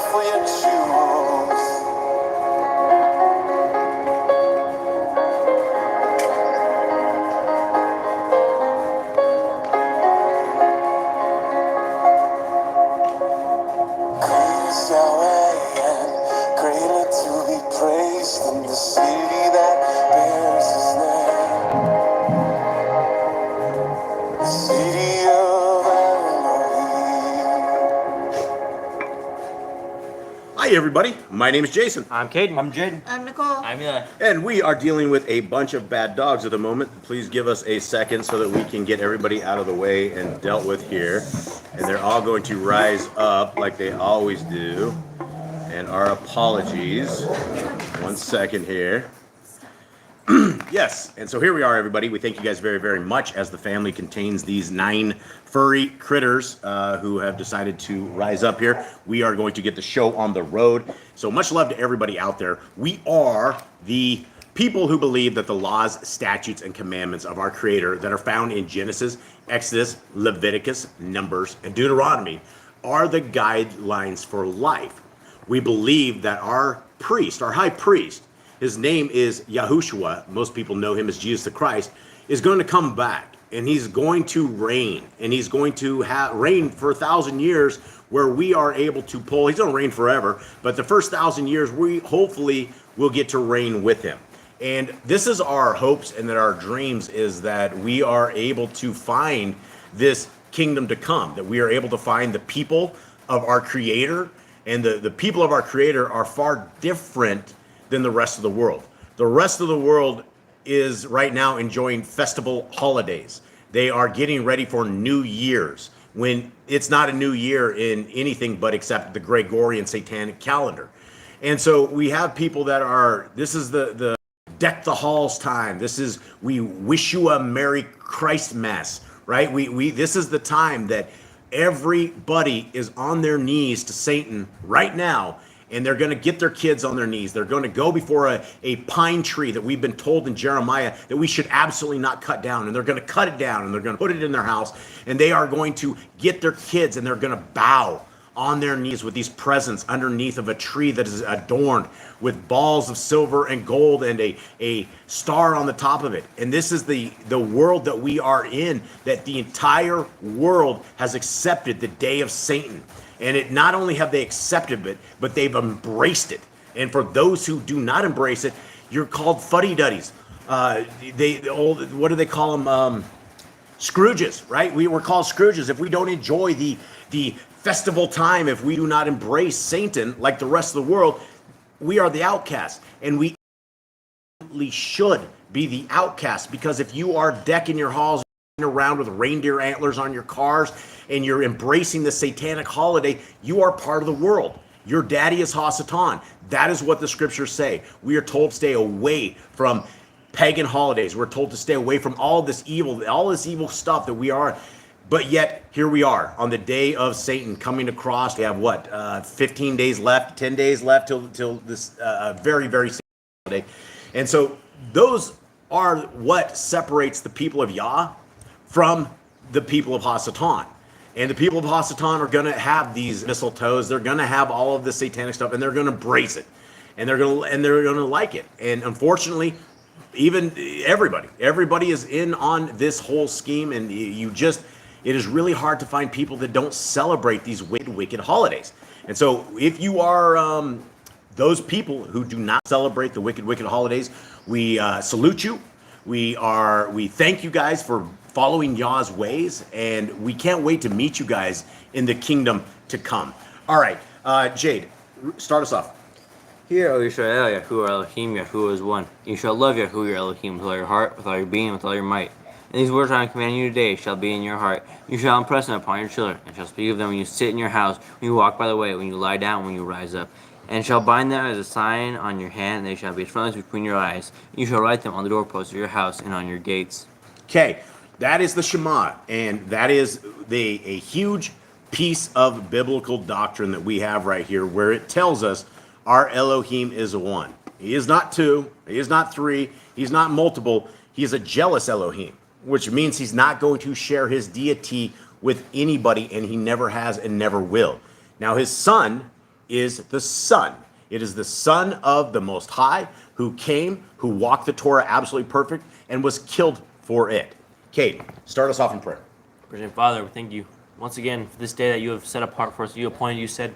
careful you choose. Great is Yahweh and greatly to be praised in the city that bears his name, the city of Elohim. Hi everybody, my name is Jason. I'm Caden. I'm Jaden. I'm Nicole. I'm Yah. And we are dealing with a bunch of bad dogs at the moment. Please give us a second so that we can get everybody out of the way and dealt with here. And they're all going to rise up like they always do. And our apologies. 1 second here. Yes, and so here we are, everybody. We thank you guys very, very much as the family contains these 9 furry critters who have decided to rise up here. We are going to get the show on the road. So much love to everybody out there. We are the people who believe that the laws, statutes, and commandments of our Creator that are found in Genesis, Exodus, Leviticus, Numbers, and Deuteronomy are the guidelines for life. We believe that our priest, our high priest, his name is Yahushua, most people know him as Jesus the Christ, is going to come back, and he's going to reign, and he's going to reign for 1,000 years where we are able to pull. He's going to reign forever, but the first 1,000 years we hopefully will get to reign with him. And this is our hopes and that our dreams is that we are able to find this kingdom to come, that we are able to find the people of our Creator, and the people of our Creator are far different than the rest of the world. The rest of the world is right now enjoying festival holidays. They are getting ready for New Year's, when it's not a new year in anything but except the Gregorian satanic calendar. And so we have people that are, this is the deck the halls time. This is, we wish you a Merry Christmas, right? This is the time that everybody is on their knees to Satan right now, and they're going to get their kids on their knees. They're going to go before a pine tree that we've been told in Jeremiah that we should absolutely not cut down. And they're going to cut it down, and they're going to put it in their house. And they are going to get their kids, and they're going to bow on their knees with these presents underneath of a tree that is adorned with balls of silver and gold and a star on the top of it. And this is the world that we are in, that the entire world has accepted the day of Satan. And it not only have they accepted it, but they've embraced it. And for those who do not embrace it, you're called fuddy-duddies. What do they call them? Scrooges, right? We're called Scrooges if we don't enjoy the festival time. If we do not embrace Satan like the rest of the world, we are the outcast. And we should be the outcast, because if you are decking your halls around with reindeer antlers on your cars and you're embracing the satanic holiday, you are part of the world. Your daddy is Hasatan. That is what the scriptures say. We are told to stay away from pagan holidays. We're told to stay away from all this evil stuff that we are. But yet here we are on the day of Satan coming across. We have what, 15 days left, 10 days left till this very, very holiday. And so those are what separates the people of Yah from the people of Hasatan. And the people of Hasatan are going to have these mistletoes. They're going to have all of the satanic stuff, and they're going to embrace it, and they're going to like it. And unfortunately, even everybody is in on this whole scheme, and it is really hard to find people that don't celebrate these wicked holidays. And so if you are those people who do not celebrate the wicked holidays, we salute you. We thank you guys for following Yah's ways, and we can't wait to meet you guys in the kingdom to come. All right, Jade, start us off. Hear, O Yisrael, Yahuwah Elohim, Yahuwah is one. You shall love Yahuwah your Elohim with all your heart, with all your being, with all your might. And these words I command you today shall be in your heart. You shall impress them upon your children, and shall speak of them when you sit in your house, when you walk by the way, when you lie down, when you rise up. And shall bind them as a sign on your hand, and they shall be as frontlets between your eyes. You shall write them on the doorposts of your house and on your gates. Okay, that is the Shema, and that is a huge piece of biblical doctrine that we have right here, where it tells us our Elohim is one. He is not two, he is not three, he's not multiple, he is a jealous Elohim, which means he's not going to share his deity with anybody, and he never has and never will. Now his son, is the Son. It is the Son of the Most High who came, who walked the Torah absolutely perfect, and was killed for it. Kate, start us off in prayer. Gracious Father, we thank you once again for this day that you have set apart for us. You appointed, you said,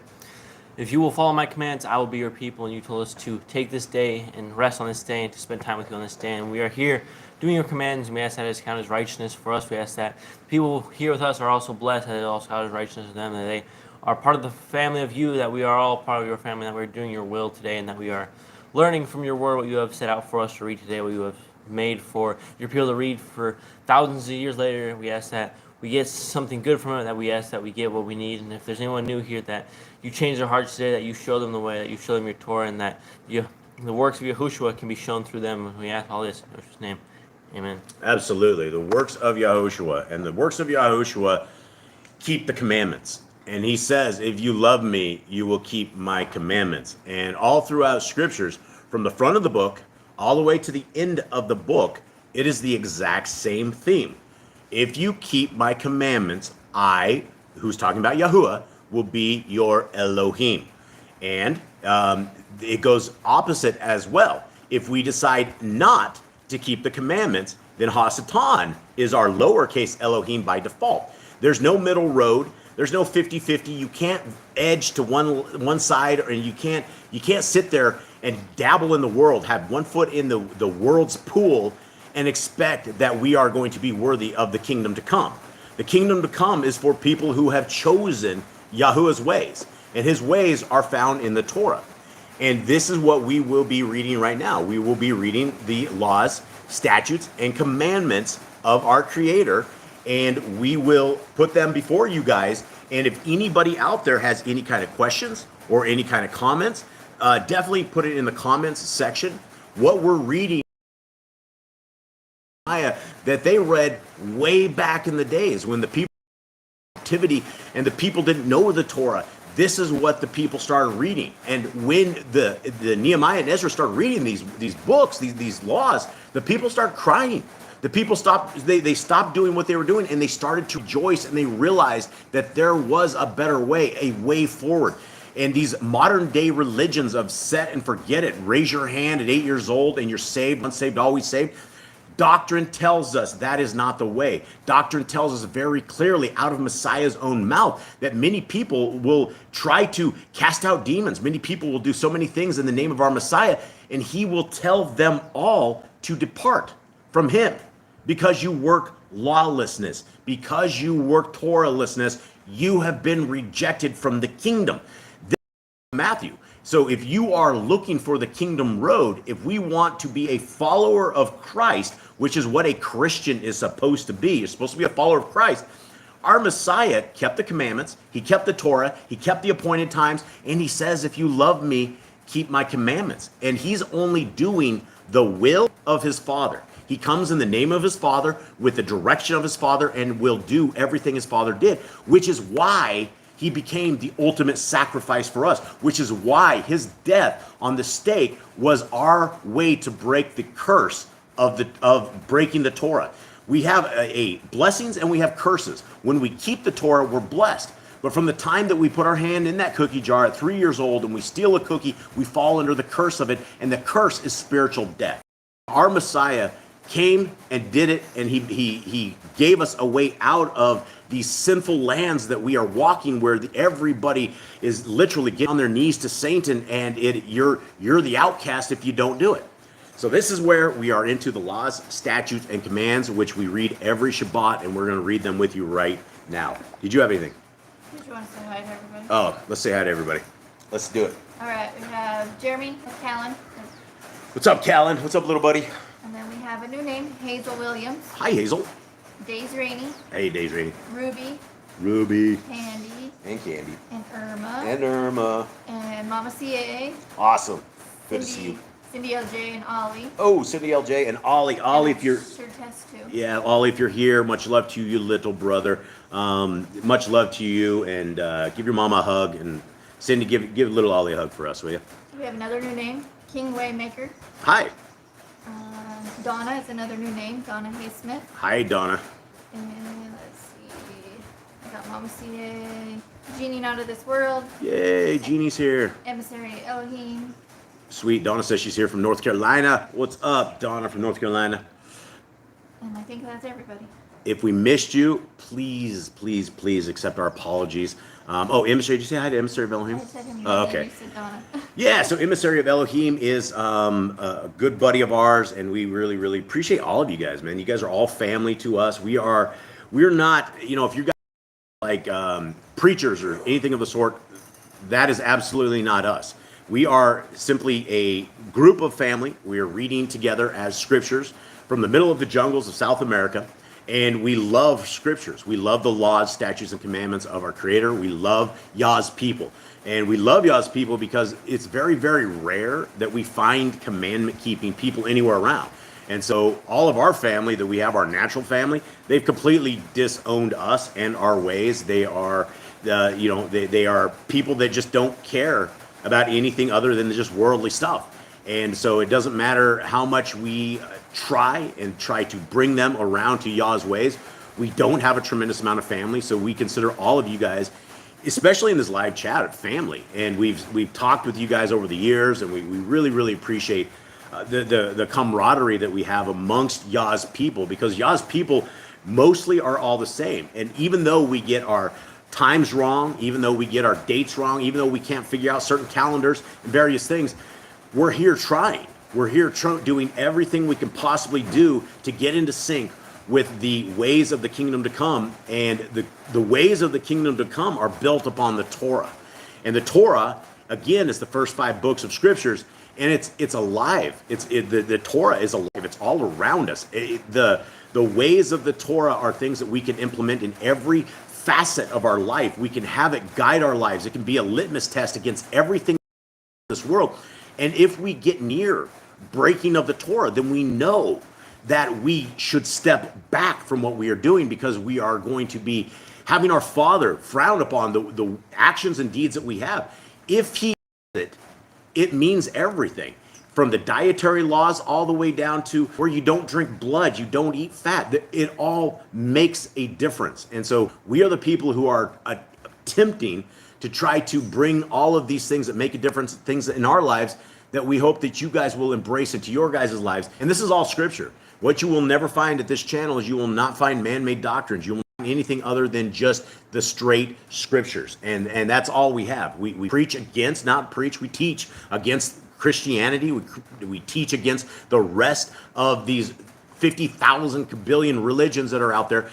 if you will follow my commands, I will be your people. And you told us to take this day and rest on this day and to spend time with you on this day. And we are here doing your commands. And we ask that it is counted as righteousness for us. We ask that people here with us are also blessed, that it also counted as righteousness for them, that they are part of the family of you, that we are all part of your family, that we're doing your will today, and that we are learning from your word what you have set out for us to read today, what you have made for your people to read for thousands of years later. We ask that we get something good from it, that we ask that we get what we need. And if there's anyone new here, that you change their hearts today, that you show them the way, that you show them your Torah, and that the works of Yahushua can be shown through them. And we ask all this in Yahushua's name. Amen. Absolutely. The works of Yahushua. And the works of Yahushua keep the commandments. And he says, if you love me, you will keep my commandments. And all throughout scriptures, from the front of the book all the way to the end of the book, it is the exact same theme. If you keep my commandments, I, who's talking about Yahuwah, will be your Elohim. And it goes opposite as well. If we decide not to keep the commandments, then Hasatan is our lowercase Elohim by default. There's no middle road. There's no 50-50. You can't edge to one side, and you can't sit there and dabble in the world, have one foot in the world's pool, and expect that we are going to be worthy of the kingdom to come. The kingdom to come is for people who have chosen Yahuwah's ways, and his ways are found in the Torah. And this is what we will be reading right now. We will be reading the laws, statutes, and commandments of our Creator, and we will put them before you guys. And if anybody out there has any kind of questions or any kind of comments, definitely put it in the comments section. What we're reading that they read way back in the days when the people activity and the people didn't know the Torah. This is what the people started reading. And when the Nehemiah and Ezra started reading these books, these laws, the people started crying. The people stopped, they stopped doing what they were doing, and they started to rejoice, and they realized that there was a better way, a way forward. And these modern day religions of set and forget it, raise your hand at 8 years old and you're saved, unsaved, always saved. Doctrine tells us that is not the way. Doctrine tells us very clearly out of Messiah's own mouth that many people will try to cast out demons. Many people will do so many things in the name of our Messiah, and he will tell them all to depart from him because you work lawlessness, because you work Torahlessness, you have been rejected from the kingdom. This is Matthew. So if you are looking for the kingdom road, if we want to be a follower of Christ, which is what a Christian is supposed to be, you're supposed to be a follower of Christ. Our Messiah kept the commandments, he kept the Torah, he kept the appointed times, and he says, if you love me, keep my commandments. And he's only doing the will of his Father. He comes in the name of his Father, with the direction of his Father, and will do everything his Father did, which is why he became the ultimate sacrifice for us, which is why his death on the stake was our way to break the curse of breaking the Torah. We have a blessings and we have curses. When we keep the Torah, we're blessed. But from the time that we put our hand in that cookie jar at 3 years old and we steal a cookie, we fall under the curse of it, and the curse is spiritual death. Our Messiah came and did it, and he gave us a way out of these sinful lands that we are walking, where everybody is literally getting on their knees to Satan, and you're the outcast if you don't do it. So this is where we are into the laws, statutes, and commands, which we read every Shabbat, and we're going to read them with you right now. Did you have anything? Did you want to say hi to everybody? Oh, let's say hi to everybody. Let's do it. All right, we have Jeremy Callan, What's up, Callan? What's up, little buddy? and then we have a new name, Hazel Williams, Hi, Hazel. Days Rainey, Hey, Days Rainey. Ruby, Ruby. Candy, And Candy. and Irma, And Irma. and Mama CAA, Awesome. Good to see you. Cindy LJ, and Ollie. Oh, Cindy LJ and Ollie. Ollie, if you're... Sure test too. Yeah, Ollie, if you're here, much love to you, little brother. Much love to you, and give your mama a hug, and Cindy, give little Ollie a hug for us, will you? We have another new name, King Waymaker. Hi. Donna is another new name, Donna Haysmith. Hi, Donna. And let's see, got Mama CA, Genie Not of This World, Yay, Jeannie's here. Emissary Elohim. Sweet. Donna says she's here from North Carolina. What's up, Donna from North Carolina? And I think that's everybody. If we missed you, please, please, please accept our apologies. Emissary, did you say hi to Emissary of Elohim? I said him. Okay. You said Donna. Yeah, so Emissary of Elohim is a good buddy of ours, and we really, really appreciate all of you guys, man. You guys are all family to us. We're not, if you guys are like preachers or anything of the sort, that is absolutely not us. We are simply a group of family. We are reading together as scriptures from the middle of the jungles of South America. And we love scriptures. We love the laws, statutes, and commandments of our Creator. We love Yah's people. And we love Yah's people because it's very, very rare that we find commandment-keeping people anywhere around. And so all of our family that we have, our natural family, they've completely disowned us and our ways. They are, they are people that just don't care about anything other than just worldly stuff. And so it doesn't matter how much we try to bring them around to Yah's ways. We don't have a tremendous amount of family, so we consider all of you guys, especially in this live chat, family. And we've talked with you guys over the years, and we really, really appreciate the camaraderie that we have amongst Yah's people, because Yah's people mostly are all the same. And even though we get our times wrong, even though we get our dates wrong, even though we can't figure out certain calendars and various things, we're here trying. We're here doing everything we can possibly do to get into sync with the ways of the kingdom to come. And the ways of the kingdom to come are built upon the Torah. And the Torah, again, is the first 5 books of scriptures. And it's alive. The Torah is alive. It's all around us. The ways of the Torah are things that we can implement in every facet of our life. We can have it guide our lives. It can be a litmus test against everything in this world. And if we get near breaking of the Torah, then we know that we should step back from what we are doing, because we are going to be having our Father frown upon the actions and deeds that we have. If he does it, it means everything. From the dietary laws all the way down to where you don't drink blood, you don't eat fat. It all makes a difference. And so we are the people who are attempting to try to bring all of these things that make a difference, things in our lives that we hope that you guys will embrace into your guys' lives. And this is all scripture. What you will never find at this channel is you will not find man-made doctrines. You will not find anything other than just the straight scriptures. And that's all we have. We preach against, not preach, we teach against Christianity. We teach against the rest of these 50,000 billion religions that are out there,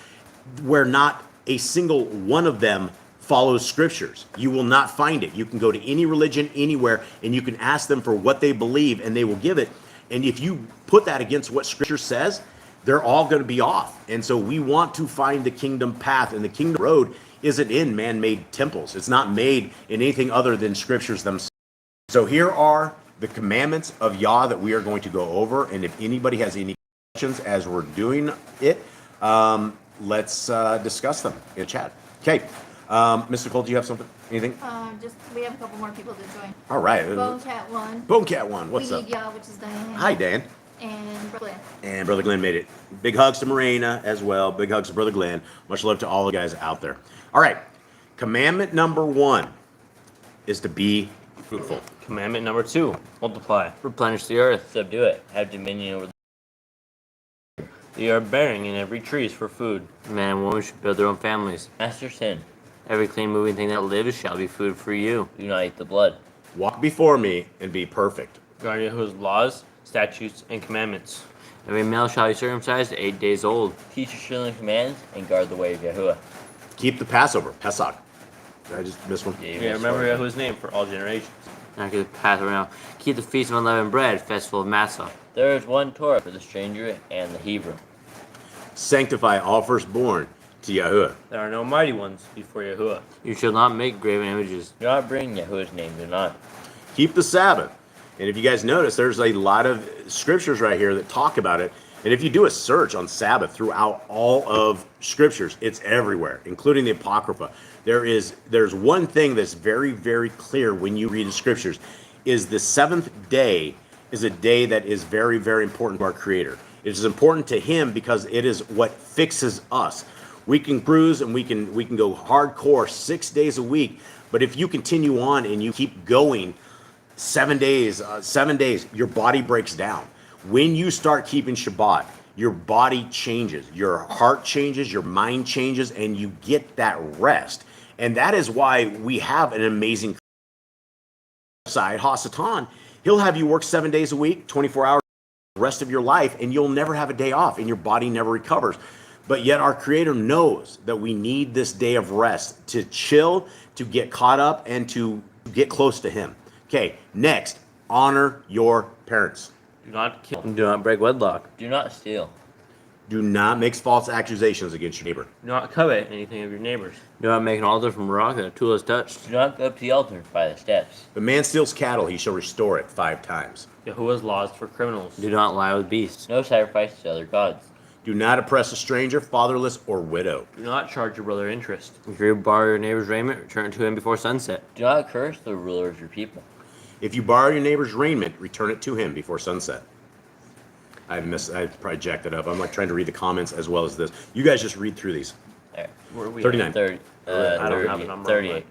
where not a single one of them follows scriptures. You will not find it. You can go to any religion anywhere and you can ask them for what they believe and they will give it. And if you put that against what scripture says, they're all going to be off. And so we want to find the kingdom path, and the kingdom road isn't in man-made temples. It's not made in anything other than scriptures themselves. So here are the commandments of Yah that we are going to go over. And if anybody has any questions as we're doing it, let's discuss them in chat. Okay. Mr. Cole, do you have something? Anything? We have a couple more people to join. All right. Bonecat 1. Bonecat 1, what's We up? Need Yah, which is Diane. Hi, Dan. And Brooklyn. And Brother Glenn made it. Big hugs to Marina as well. Big hugs to Brother Glenn. Much love to all the guys out there. All right. Commandment number 1 is to be fruitful. Commandment number 2, multiply. Replenish the earth, subdue it, have dominion over the They are bearing in every tree is for food. Man and woman should build their own families. Master sin. Every clean moving thing that lives shall be food for you. Do not eat the blood. Walk before me and be perfect. Guard Yahuwah's laws, statutes, and commandments. Every male shall be circumcised 8 days old. Teach your children commands and guard the way of Yahuwah. Keep the Passover. Pesach. Did I just miss one? Yeah, remember Yahuwah's name for all generations. Now keep the path around. Keep the feast of unleavened bread, festival of Matzah. There is one Torah for the stranger and the Hebrew. Sanctify all firstborn to Yahuwah. There are no mighty ones before Yahuwah. You shall not make graven images. Do not bring Yahuwah's name, do not. Keep the Sabbath. And if you guys notice, there's a lot of scriptures right here that talk about it. And if you do a search on Sabbath throughout all of scriptures, it's everywhere, including the Apocrypha. There's one thing that's very, very clear when you read the scriptures, is the 7th day is a day that is very, very important to our Creator. It is important to Him because it is what fixes us. We can cruise and we can go hardcore 6 days a week, but if you continue on and you keep going 7 days, your body breaks down. When you start keeping Shabbat, your body changes, your heart changes, your mind changes, and you get that rest. And that is why we have an amazing side, Hasatan. He'll have you work 7 days a week, 24 hours the rest of your life, and you'll never have a day off, and your body never recovers. But yet our Creator knows that we need this day of rest to chill, to get caught up, and to get close to Him. Okay, next, honor your parents. Do not kill. Do not break wedlock. Do not steal. Do not make false accusations against your neighbor. Do not covet anything of your neighbor's. Do not make an altar from rock that a tool has touched. Do not go up to the altar by the steps. If a man steals cattle, he shall restore it 5 times. Yahuwah's laws for criminals. Do not lie with beasts. No sacrifice to other gods. Do not oppress a stranger, fatherless, or widow. Do not charge your brother interest. If you borrow your neighbor's raiment, return it to him before sunset. Do not curse the ruler of your people. If you borrow your neighbor's raiment, return it to him before sunset. I probably jacked it up. I'm like trying to read the comments as well as this. You guys just read through these. There. Where are we 39. 30, I don't have a number. 38.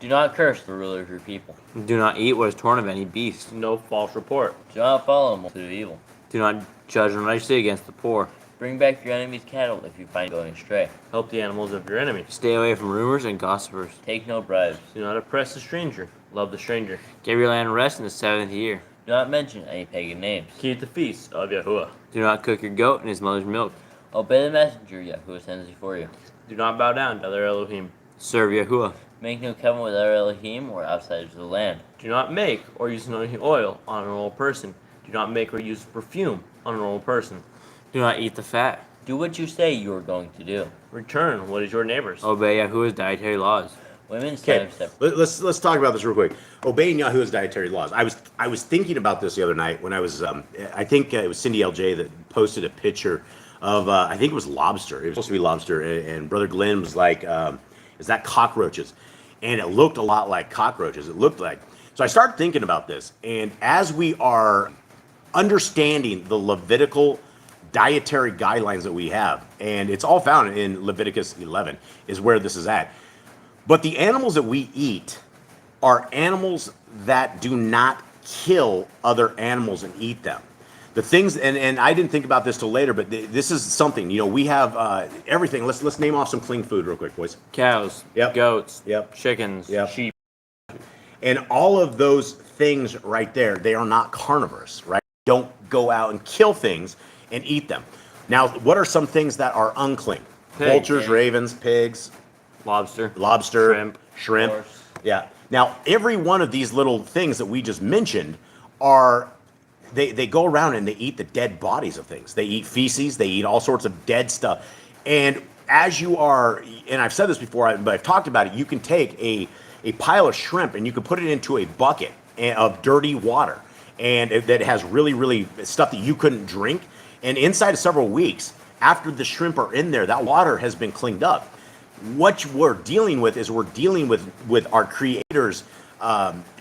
Do not curse the ruler of your people. Do not eat what is torn of any beast. No false report. Do not follow them to do evil. Do not judge unrighteously against the poor. Bring back your enemy's cattle if you find going astray. Help the animals of your enemy. Stay away from rumors and gossipers. Take no bribes. Do not oppress the stranger. Love the stranger. Give your land rest in the 7th year. Do not mention any pagan names. Keep the feast of Yahuwah. Do not cook your goat in his mother's milk. Obey the messenger Yahuwah sends before you. Do not bow down to other Elohim. Serve Yahuwah. Make no covenant with other Elohim or outsiders of the land. Do not make or use anointing oil on a normal person. Do not make or use perfume on a normal person. Do not eat the fat. Do what you say you are going to do. Return what is your neighbor's. Obey Yahuwah's dietary laws. Women's Okay, time separate. let's talk about this real quick. Obeying Yahuwah's dietary laws. I was thinking about this the other night when I was I think it was Cindy LJ that posted a picture of I think it was lobster. It was supposed to be lobster, and Brother Glenn was like, "Is that cockroaches?" And it looked a lot like cockroaches. It looked like. So I started thinking about this, and as we are understanding the Levitical dietary guidelines that we have, and it's all found in Leviticus 11, is where this is at. But the animals that we eat are animals that do not kill other animals and eat them. The things, and I didn't think about this till later, but this is something, we have everything. Let's name off some clean food real quick, boys. Cows. Yep. Goats. Yep. Chickens. Yep. Sheep. And all of those things right there, they are not carnivores, right? Don't go out and kill things and eat them. Now, what are some things that are unclean? Pig. Vultures, ravens, pigs, Lobster. shrimp. Horse. Yeah. Now, every one of these little things that we just mentioned are, they go around and they eat the dead bodies of things. They eat feces, they eat all sorts of dead stuff. And as you are, and I've said this before, but I've talked about it, you can take a pile of shrimp and you can put it into a bucket of dirty water, and that has really, really stuff that you couldn't drink. And inside of several weeks, after the shrimp are in there, that water has been cleaned up. What we're dealing with is we're dealing with our Creator's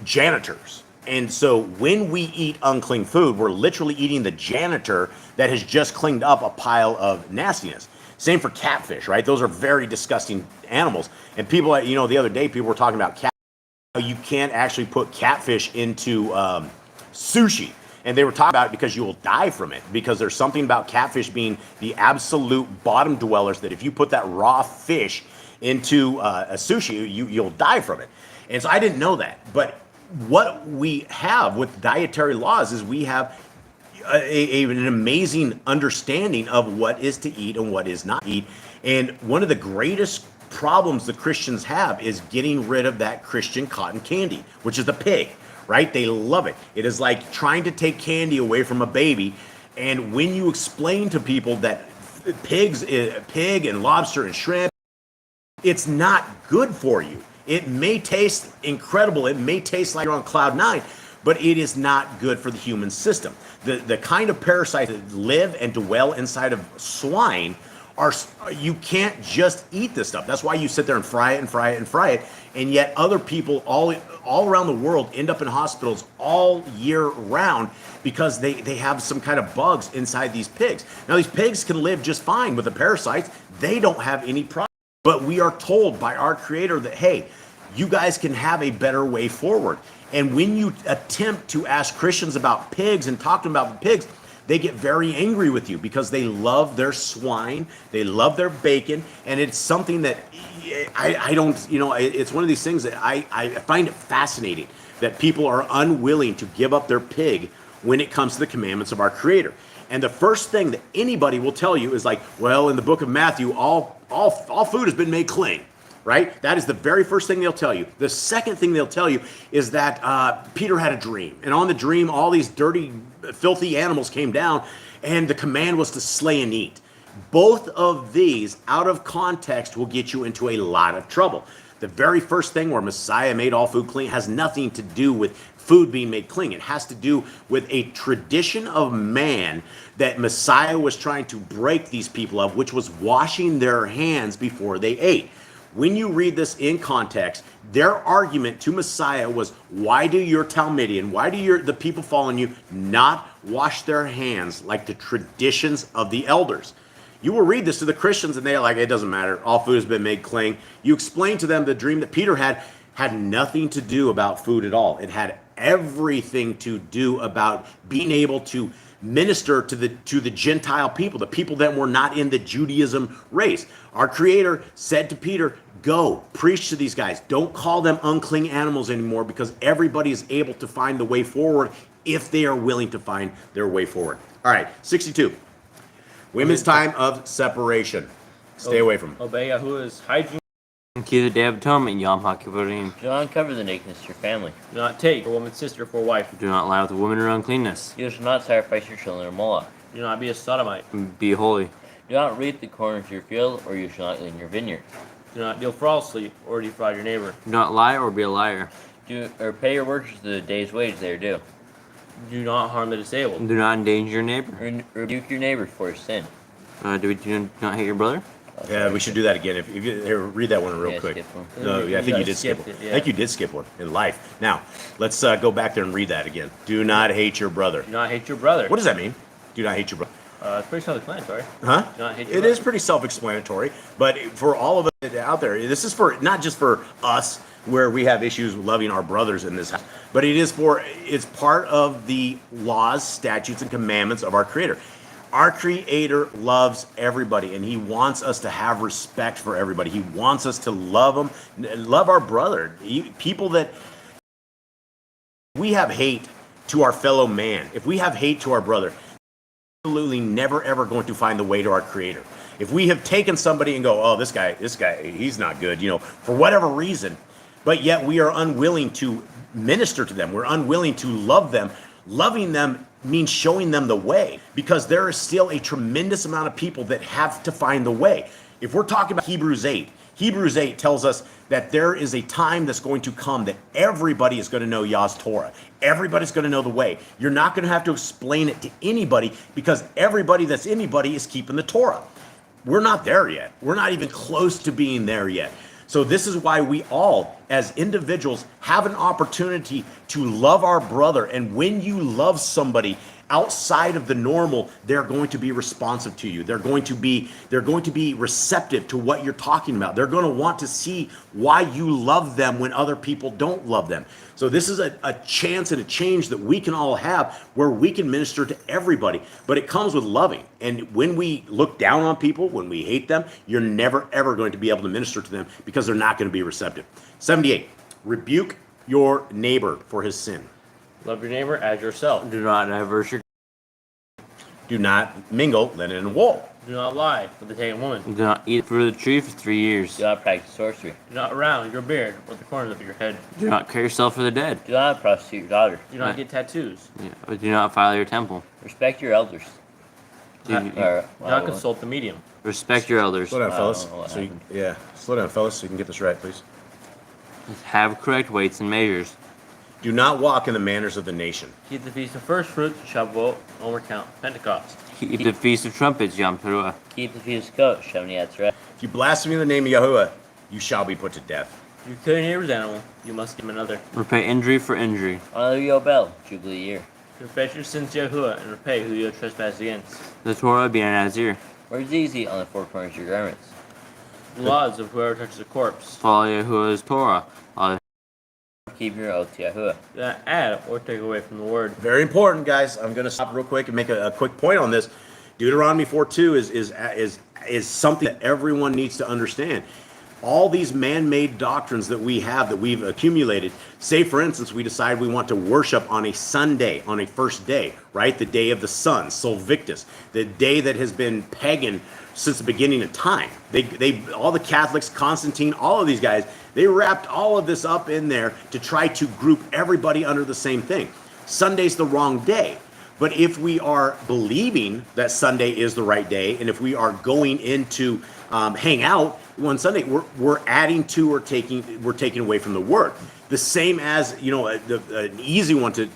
janitors. And so when we eat unclean food, we're literally eating the janitor that has just cleaned up a pile of nastiness. Same for catfish, right? Those are very disgusting animals. And people, the other day, people were talking about cat. You can't actually put catfish into sushi. And they were talking about it because you will die from it. Because there's something about catfish being the absolute bottom dwellers that if you put that raw fish into a sushi, you'll die from it. And so I didn't know that. But what we have with dietary laws is we have an amazing understanding of what is to eat and what is not to eat. And one of the greatest problems the Christians have is getting rid of that Christian cotton candy, which is the pig. Right? They love it. It is like trying to take candy away from a baby. And when you explain to people that pig and lobster and shrimp, it's not good for you. It may taste incredible. It may taste like you're on cloud 9, but it is not good for the human system. The kind of parasites that live and dwell inside of swine you can't just eat this stuff. That's why you sit there and fry it and fry it and fry it. And yet other people all around the world end up in hospitals all year round because they have some kind of bugs inside these pigs. Now, these pigs can live just fine with the parasites. they don't have any problem. But we are told by our Creator that, hey, you guys can have a better way forward. And when you attempt to ask Christians about pigs and talk to them about the pigs, they get very angry with you because they love their swine, they love their bacon, and it's something that I don't, it's one of these things that I find it fascinating that people are unwilling to give up their pig when it comes to the commandments of our Creator. And the first thing that anybody will tell you is like, well, in the book of Matthew, all food has been made clean, right? That is the very first thing they'll tell you. The second thing they'll tell you is that Peter had a dream. And on the dream, all these dirty, filthy animals came down, and the command was to slay and eat. Both of these, out of context, will get you into a lot of trouble. The very first thing where Messiah made all food clean has nothing to do with food being made clean. It has to do with a tradition of man that Messiah was trying to break these people of, which was washing their hands before they ate. When you read this in context, their argument to Messiah was, why do your Talmudian, why do the people following you not wash their hands like the traditions of the elders? You will read this to the Christians and they're like, it doesn't matter. All food has been made clean. You explain to them the dream that Peter had nothing to do about food at all. It had everything to do about being able to minister to the Gentile people, the people that were not in the Judaism race. Our Creator said to Peter, go preach to these guys. Don't call them unclean animals anymore, because everybody is able to find the way forward if they are willing to find their way forward. All right, 62. Women's time of separation. Stay away from. Obey Yahuwah's hygiene. Keep the Day of Atonement, Yom HaKippurim. Do not uncover the nakedness of your family. Do not take a woman's sister for a wife. Do not lie with a woman or uncleanness. You shall not sacrifice your children to Moloch. Do not be a sodomite. Be holy. Do not reap the corn of your field, or you shall not glean your vineyard. Do not deal falsely or defraud your neighbor. Do not lie or be a liar. Pay your workers the day's wage they are due. Do not harm the disabled. Do not endanger your neighbor. Rebuke your neighbor for his sin. Do not hate your brother? Yeah, we should do that again. If you here, read that one real quick. No, yeah, I think you did skip one. Yeah. I think you did skip one in life. Now, let's go back there and read that again. Do not hate your brother. Do not hate your brother. What does that mean? Do not hate your brother. It's pretty self-explanatory. Huh? Do not hate your It brother. is pretty self-explanatory, but for all of us out there, this is for not just for us where we have issues with loving our brothers in this house, but it's part of the laws, statutes, and commandments of our Creator. Our Creator loves everybody, and He wants us to have respect for everybody. He wants us to love them, love our brother. People that we have hate to our fellow man, if we have hate to our brother, absolutely never ever going to find the way to our Creator. If we have taken somebody and go, oh, this guy, he's not good, for whatever reason, but yet we are unwilling to minister to them, we're unwilling to love them. Loving them means showing them the way, because there is still a tremendous amount of people that have to find the way. If we're talking about Hebrews 8 tells us that there is a time that's going to come that everybody is going to know Yah's Torah. Everybody's going to know the way. You're not going to have to explain it to anybody, because everybody that's anybody is keeping the Torah. We're not there yet. We're not even close to being there yet. So this is why we all, as individuals, have an opportunity to love our brother. And when you love somebody outside of the normal, they're going to be responsive to you. They're going to be receptive to what you're talking about. They're going to want to see why you love them when other people don't love them. So this is a chance and a change that we can all have, where we can minister to everybody. But it comes with loving. And when we look down on people, when we hate them, you're never, ever going to be able to minister to them, because they're not going to be receptive. 78, rebuke your neighbor for his sin. Love your neighbor as yourself. Do not diverse your. Do not mingle linen and wool. Do not lie with the taken woman. Do not eat fruit of the tree for 3 years. Do not practice sorcery. Do not round your beard or the corners of your head. Do not cut yourself for the dead. Do not prostitute your daughter. Do not get tattoos. Yeah. Do not defile your temple. Respect your elders. Do Do not consult the medium. respect your elders. Slow down, fellas. I don't know what Slow down, fellas, so you can get this right, please. Have correct weights and measures. Do not walk in the manners of the nation. Keep the feast of first fruits, Shavuot, Omer Count, Pentecost. Keep the Feast of Trumpets, Yom Teruah. Keep the feast of goats, Shemini Atzeret. If you blaspheme the name of Yahuwah, you shall be put to death. If you kill your neighbor's animal, you must give him another. Repay injury for injury. Honor the Yobel, Jubilee year. Confess your sins to Yahuwah and repay who you have trespassed against. The Torah be an Nazir. Wear tzitzit on the four corners of your garments. Laws of whoever touches a corpse. Follow Yahuwah's Torah. Keep your oath to Yahuwah. Do not add or take away from the word. Very important, guys. I'm going to stop real quick and make a quick point on this. Deuteronomy 4:2 is something that everyone needs to understand. All these man-made doctrines that we have, that we've accumulated, say for instance we decide we want to worship on a Sunday, on a first day, right? The day of the sun, Sol Victus, the day that has been pagan since the beginning of time. They all the Catholics, Constantine, all of these guys, they wrapped all of this up in there to try to group everybody under the same thing. Sunday's the wrong day. But if we are believing that Sunday is the right day, and if we are going into hang out one Sunday, we're adding to or taking away from the word. The same as, an easy one to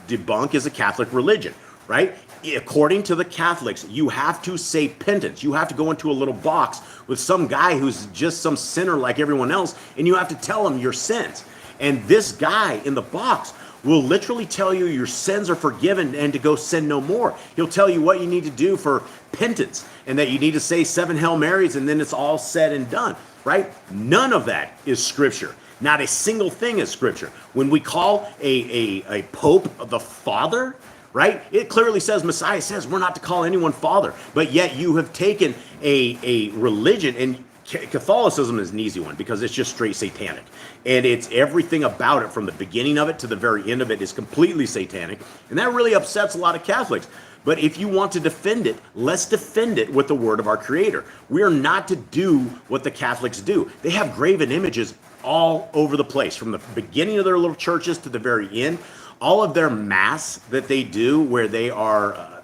debunk is a Catholic religion, right? According to the Catholics, you have to say penance. You have to go into a little box with some guy who's just some sinner like everyone else, and you have to tell him your sins. And this guy in the box will literally tell you your sins are forgiven and to go sin no more. He'll tell you what you need to do for penance and that you need to say 7 Hail Marys and then it's all said and done, right? None of that is scripture. Not a single thing is scripture. When we call a pope the father, right? It clearly says, Messiah says we're not to call anyone father, but yet you have taken a religion, and Catholicism is an easy one because it's just straight satanic. And it's everything about it from the beginning of it to the very end of it is completely satanic. And that really upsets a lot of Catholics. But if you want to defend it, let's defend it with the word of our Creator. We are not to do what the Catholics do. They have graven images all over the place, from the beginning of their little churches to the very end. All of their mass that they do, where they are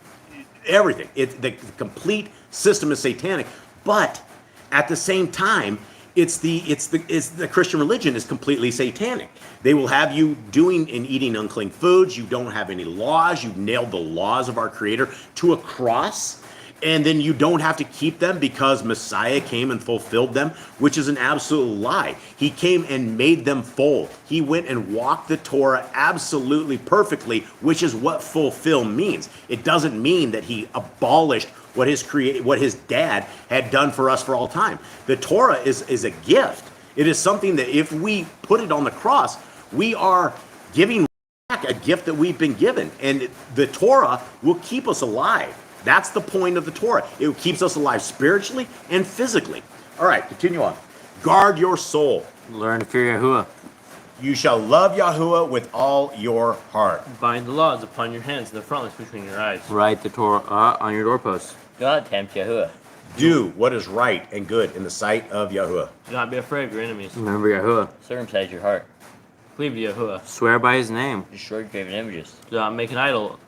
everything. The complete system is satanic. But at the same time, it's the Christian religion is completely satanic. They will have you doing and eating unclean foods. You don't have any laws. You've nailed the laws of our Creator to a cross. And then you don't have to keep them because Messiah came and fulfilled them, which is an absolute lie. He came and made them full. He went and walked the Torah absolutely perfectly, which is what fulfill means. It doesn't mean that he abolished what his dad had done for us for all time. The Torah is a gift. It is something that if we put it on the cross, we are giving back a gift that we've been given. And the Torah will keep us alive. That's the point of the Torah. It keeps us alive spiritually and physically. All right, continue on. Guard your soul. Learn to fear Yahuwah. You shall love Yahuwah with all your heart. Bind the laws upon your hands and the frontlets between your eyes. Write the Torah on your doorposts. Do not tempt Yahuwah. Do what is right and good in the sight of Yahuwah. Do not be afraid of your enemies. Remember Yahuwah. Circumcise your heart. Cleave to Yahuwah. Swear by his name. Destroy graven images. Do not make an idol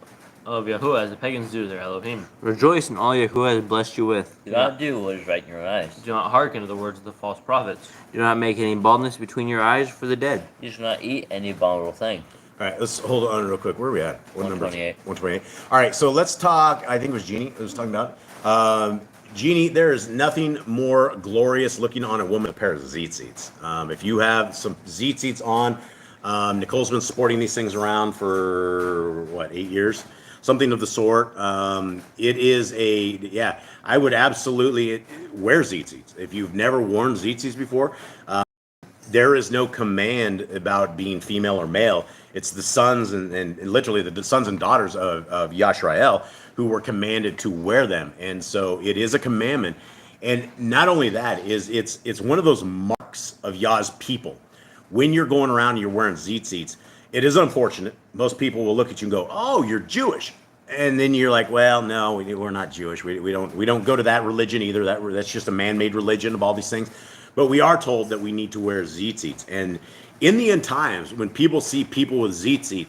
of Yahuwah as the pagans do their Elohim. Rejoice in all Yahuwah has blessed you with. Do not do what is right in your eyes. Do not hearken to the words of the false prophets. Do not make any baldness between your eyes for the dead. You shall not eat any abominable thing. All right, let's hold on real quick. Where are we at? What number? 128. 128. All right, so let's talk. I think it was Jeannie that was talking about. Jeannie, there is nothing more glorious looking on a woman than a pair of tzitzits. If you have some tzitzits on, Nicole's been sporting these things around for, 8 years? Something of the sort. It is I would absolutely wear tzitzits. If you've never worn tzitzits before, there is no command about being female or male. It's the sons and literally the sons and daughters of Yisrael who were commanded to wear them. And so it is a commandment. And not only that, it's one of those marks of Yah's people. When you're going around and you're wearing tzitzits, it is unfortunate. Most people will look at you and go, "Oh, you're Jewish," and then you're like, "Well, no, we're not Jewish. We don't go to that religion either. That's just a man-made religion of all these things." But we are told that we need to wear tzitzits. And in the end times, when people see people with tzitzits,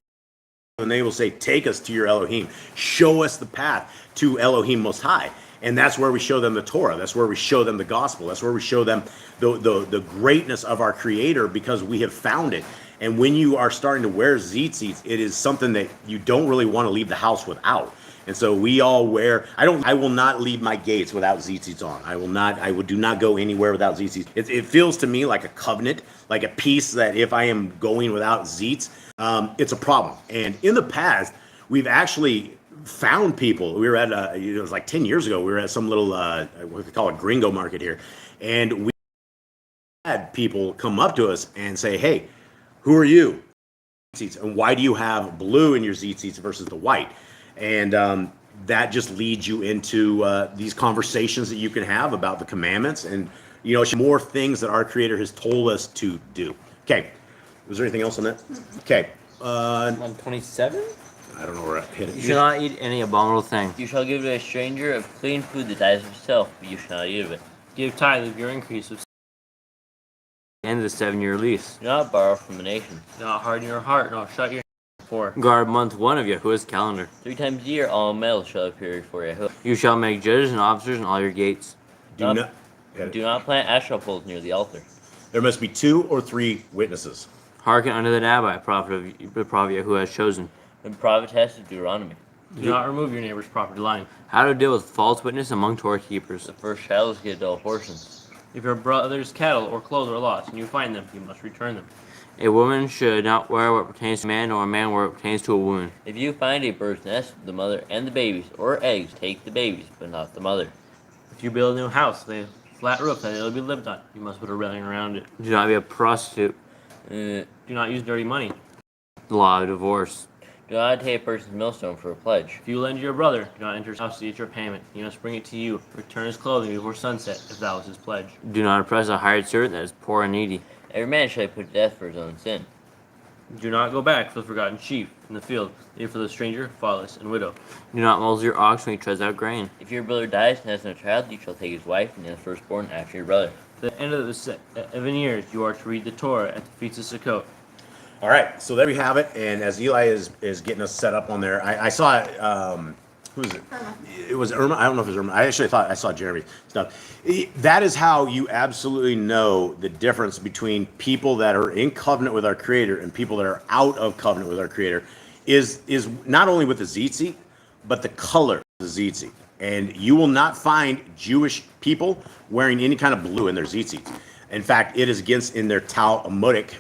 and they will say, "Take us to your Elohim. Show us the path to Elohim Most High." And that's where we show them the Torah. That's where we show them the gospel. That's where we show them the greatness of our Creator, because we have found it. And when you are starting to wear tzitzits, it is something that you don't really want to leave the house without. And so we all wear. I will not leave my gates without tzitzits on. I do not go anywhere without tzitzits. It feels to me like a covenant, like a peace that if I am going without tzitz, it's a problem. And in the past, we've actually found people. We were at it was like 10 years ago. We were at some little what they call a gringo market here, and we had people come up to us and say, "Hey, who are you? Seats, and why do you have blue in your Z seats versus the white?" And that just leads you into these conversations that you can have about the commandments and more things that our Creator has told us to do. Okay, was there anything else on that? Okay, 127. I don't know where I hit it. You shall not eat any abominable thing. You shall give to a stranger of clean food that dies of itself, but you shall not eat of it. Give tithe of your increase of end of the 7-year lease. Do not borrow from a nation. Do not harden your heart, nor shut your for. Guard month 1 of Yahuwah's calendar. 3 times a year all males shall appear before Yahuwah. You shall make judges and officers in all your gates. Do not plant Asherah poles near the altar. There must be 2 or 3 witnesses. Hearken unto the Nabbi, the prophet Yahuwah has chosen. The prophetess of Deuteronomy. Do not remove your neighbor's property line. How to deal with false witness among Torah keepers. The first child is get double portions. If your brother's cattle or clothes are lost and you find them, you must return them. A woman should not wear what pertains to a man, nor a man wear what pertains to a woman. If you find a bird's nest, the mother and the babies, or eggs, take the babies, but not the mother. If you build a new house with a flat roof that it'll be lived on, you must put a railing around it. Do not be a prostitute. Do Do not use dirty money. The law of divorce. not take a person's millstone for a pledge. If you lend to your brother, do not enter his house to eat your payment. He must bring it to you. Return his clothing before sunset, if that was his pledge. Do not oppress a hired servant that is poor and needy. Every man shall be put to death for his own sin. Do not go back for the forgotten sheep in the field, neither for the stranger, fatherless, and widow. Do not muzzle your ox when he treads out grain. If your brother dies and has no child, you shall take his wife and the firstborn after your brother. At the end of the 7 years, you are to read the Torah at the feast of Sukkot. All right, so there we have it. And as Eli is getting us set up on there, I saw it. Who is it? Irma. It was Irma. I don't know if it was Irma. I actually thought I saw Jeremy's stuff. That is how you absolutely know the difference between people that are in covenant with our Creator and people that are out of covenant with our Creator. Is not only with the tzitzit, but the color of the tzitzit. And you will not find Jewish people wearing any kind of blue in their tzitzit. In fact, it is against in their Talmudic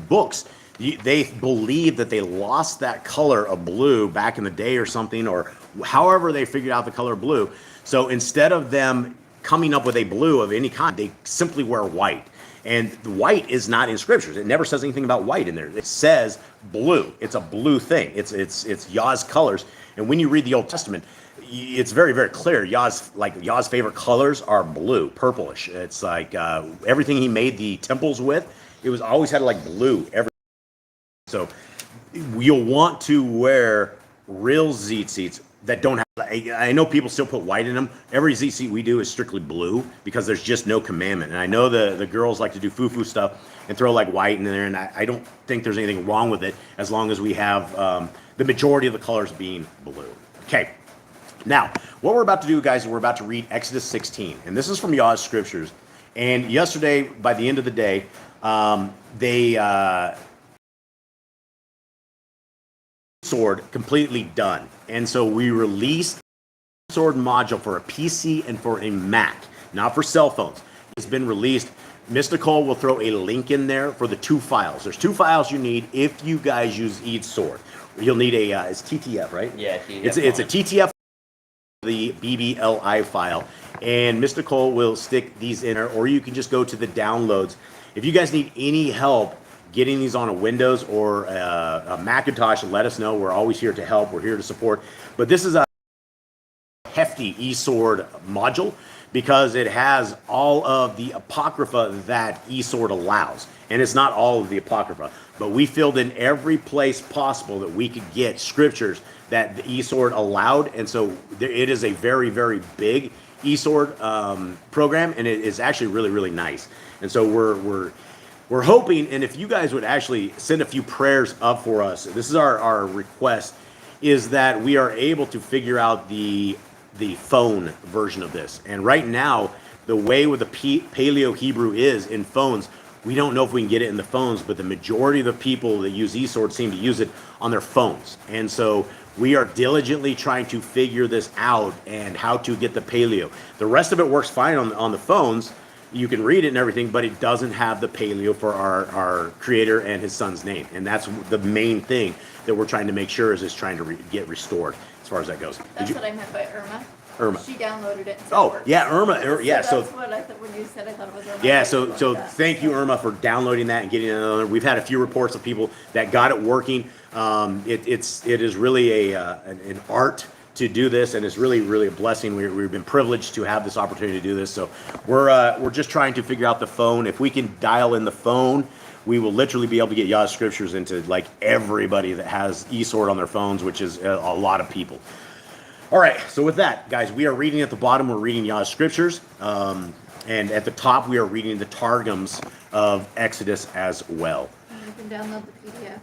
books. They believe that they lost that color of blue back in the day or something, or however they figured out the color blue. So instead of them coming up with a blue of any kind, they simply wear white. And the white is not in scriptures. It never says anything about white in there. It says blue. It's a blue thing. It's Yah's colors. And when you read the Old Testament, it's very, very clear. Yah's favorite colors are blue, purplish. It's like everything he made the temples with, it was always had like blue. So you'll want to wear real tzitzits that don't have. I know people still put white in them. Every tzitzit we do is strictly blue because there's just no commandment. And I know the girls like to do foo-foo stuff and throw like white in there, and I don't think there's anything wrong with it as long as we have the majority of the colors being blue. Okay. Now, what we're about to do, guys, is we're about to read Exodus 16, and this is from Yah Scriptures. And yesterday, by the end of the day, they sword completely done, and so we released the sword module for a PC and for a Mac, not for cell phones. It's been released. Miss Nicole will throw a link in there for the 2 files. There's 2 files you need if you guys use Eid sword. You'll need a it's TTF, right? Yeah, it's a TTF. The BBLI file, and Miss Nicole will stick these in there, or you can just go to the downloads. If you guys need any help getting these on a Windows or a Macintosh, let us know. We're always here to help. We're here to support. But this is a hefty eSword module because it has all of the Apocrypha that eSword allows. And it's not all of the Apocrypha, but we filled in every place possible that we could get scriptures that the eSword allowed. And so it is a very, very big eSword program, and it is actually really, really nice. And so we're hoping, and if you guys would actually send a few prayers up for us, this is our request, is that we are able to figure out the phone version of this. And right now, the way with the Paleo Hebrew is in phones, we don't know if we can get it in the phones, but the majority of the people that use eSword seem to use it on their phones. And so we are diligently trying to figure this out and how to get the Paleo. The rest of it works fine on the phones. you can read it and everything, but it doesn't have the paleo for our creator and his son's name. And that's the main thing that we're trying to make sure is trying to get restored as far as that goes. That's what I meant by 𝐤𝐄𝐄. 𝐤𝐿MA. She downloaded it. And said Oh, it works. yeah, 𝐤𝐿MA. Yeah, so that's what I thought when you said I thought it was 𝐤𝐿MA. yeah, I so was so going with that. thank you, 𝐤𝐿MA, for downloading that and getting it another. We've had a few reports of people that got it working. It is really an art to do this, and it's really a blessing. We've been privileged to have this opportunity to do this. So we're just trying to figure out the phone. If we can dial in the phone, we will literally be able to get Yah Scriptures into like everybody that has eSword on their phones, which is a lot of people. All right, so with that, guys, we are reading at the bottom, we're reading Yah Scriptures, and at the top, we are reading the Targums of Exodus as well. And you can download the PDF.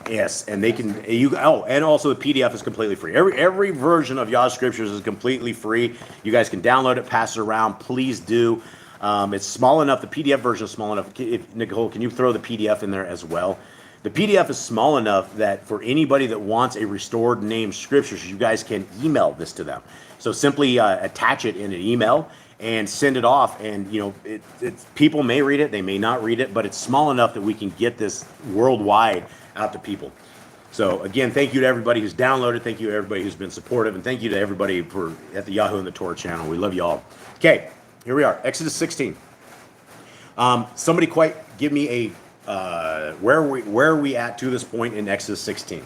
Yes, and they can, and also the PDF is completely free. Every version of Yah Scriptures is completely free. You guys can download it, pass it around, please do. It's small enough, the PDF version is small enough. Nicole, can you throw the PDF in there as well? The PDF is small enough that for anybody that wants a restored name scriptures, you guys can email this to them. So simply attach it in an email and send it off. And people may read it, they may not read it, but it's small enough that we can get this worldwide out to people. So again, thank you to everybody who's downloaded. Thank you to everybody who's been supportive, and thank you to everybody at the Yahoo and the Torah channel. We love you all. Okay, here we are, Exodus 16. Somebody quite give me a where are we at to this point in Exodus 16?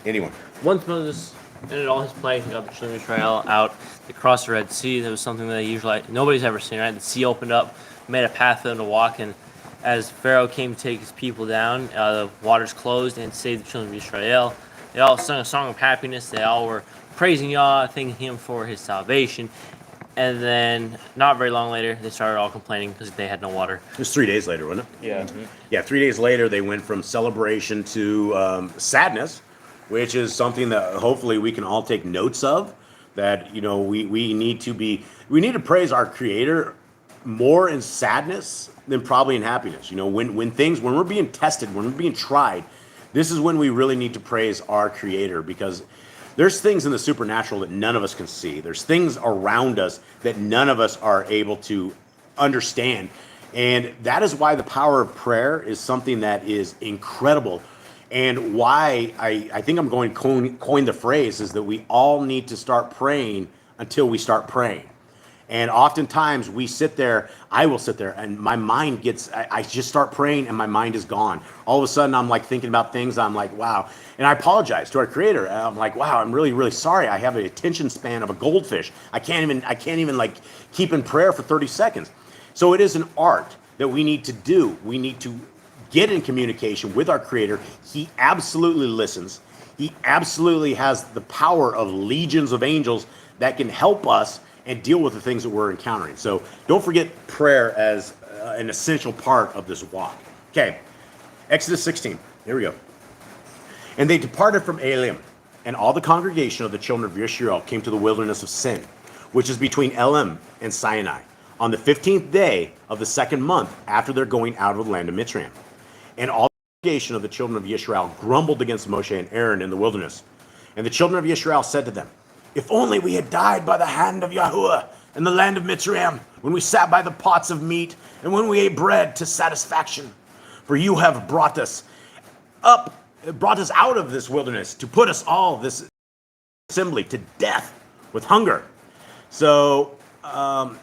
Anyone? Once Moses ended all his plagues and got the children of Israel out, they crossed the Red Sea. That was something that nobody's ever seen, right? The sea opened up, made a path for them to walk, and as Pharaoh came to take his people down, the waters closed and saved the children of Israel. They all sung a song of happiness. They all were praising Yah, thanking him for his salvation. And then, not very long later, they started all complaining because they had no water. It was 3 days later, wasn't it? Yeah. Yeah, 3 days later, they went from celebration to sadness, which is something that hopefully we can all take notes of. That we need to praise our Creator more in sadness than probably in happiness. When we're being tested, when we're being tried, this is when we really need to praise our Creator, because there's things in the supernatural that none of us can see. There's things around us that none of us are able to understand. And that is why the power of prayer is something that is incredible. And why I think I'm going to coin the phrase is that we all need to start praying until we start praying. And oftentimes I will sit there and my mind I just start praying and my mind is gone. All of a sudden I'm like thinking about things. I'm like, wow. And I apologize to our Creator. I'm like, wow, I'm really, really sorry. I have an attention span of a goldfish. I can't even like keep in prayer for 30 seconds. So it is an art that we need to do. We need to get in communication with our Creator. He absolutely listens. He absolutely has the power of legions of angels that can help us and deal with the things that we're encountering. So don't forget prayer as an essential part of this walk. Okay, Exodus 16, here we go. And they departed from Elim, and all the congregation of the children of Israel came to the wilderness of Sin, which is between Elim and Sinai, on the 15th day of the second month after their going out of the land of Mitzrayim. And all the congregation of the children of Israel grumbled against Moshe and Aaron in the wilderness. And the children of Israel said to them, if only we had died by the hand of Yahuwah in the land of Mitzrayim, when we sat by the pots of meat, and when we ate bread to satisfaction. For you have brought us out of this wilderness to put us all, this assembly, to death with hunger. So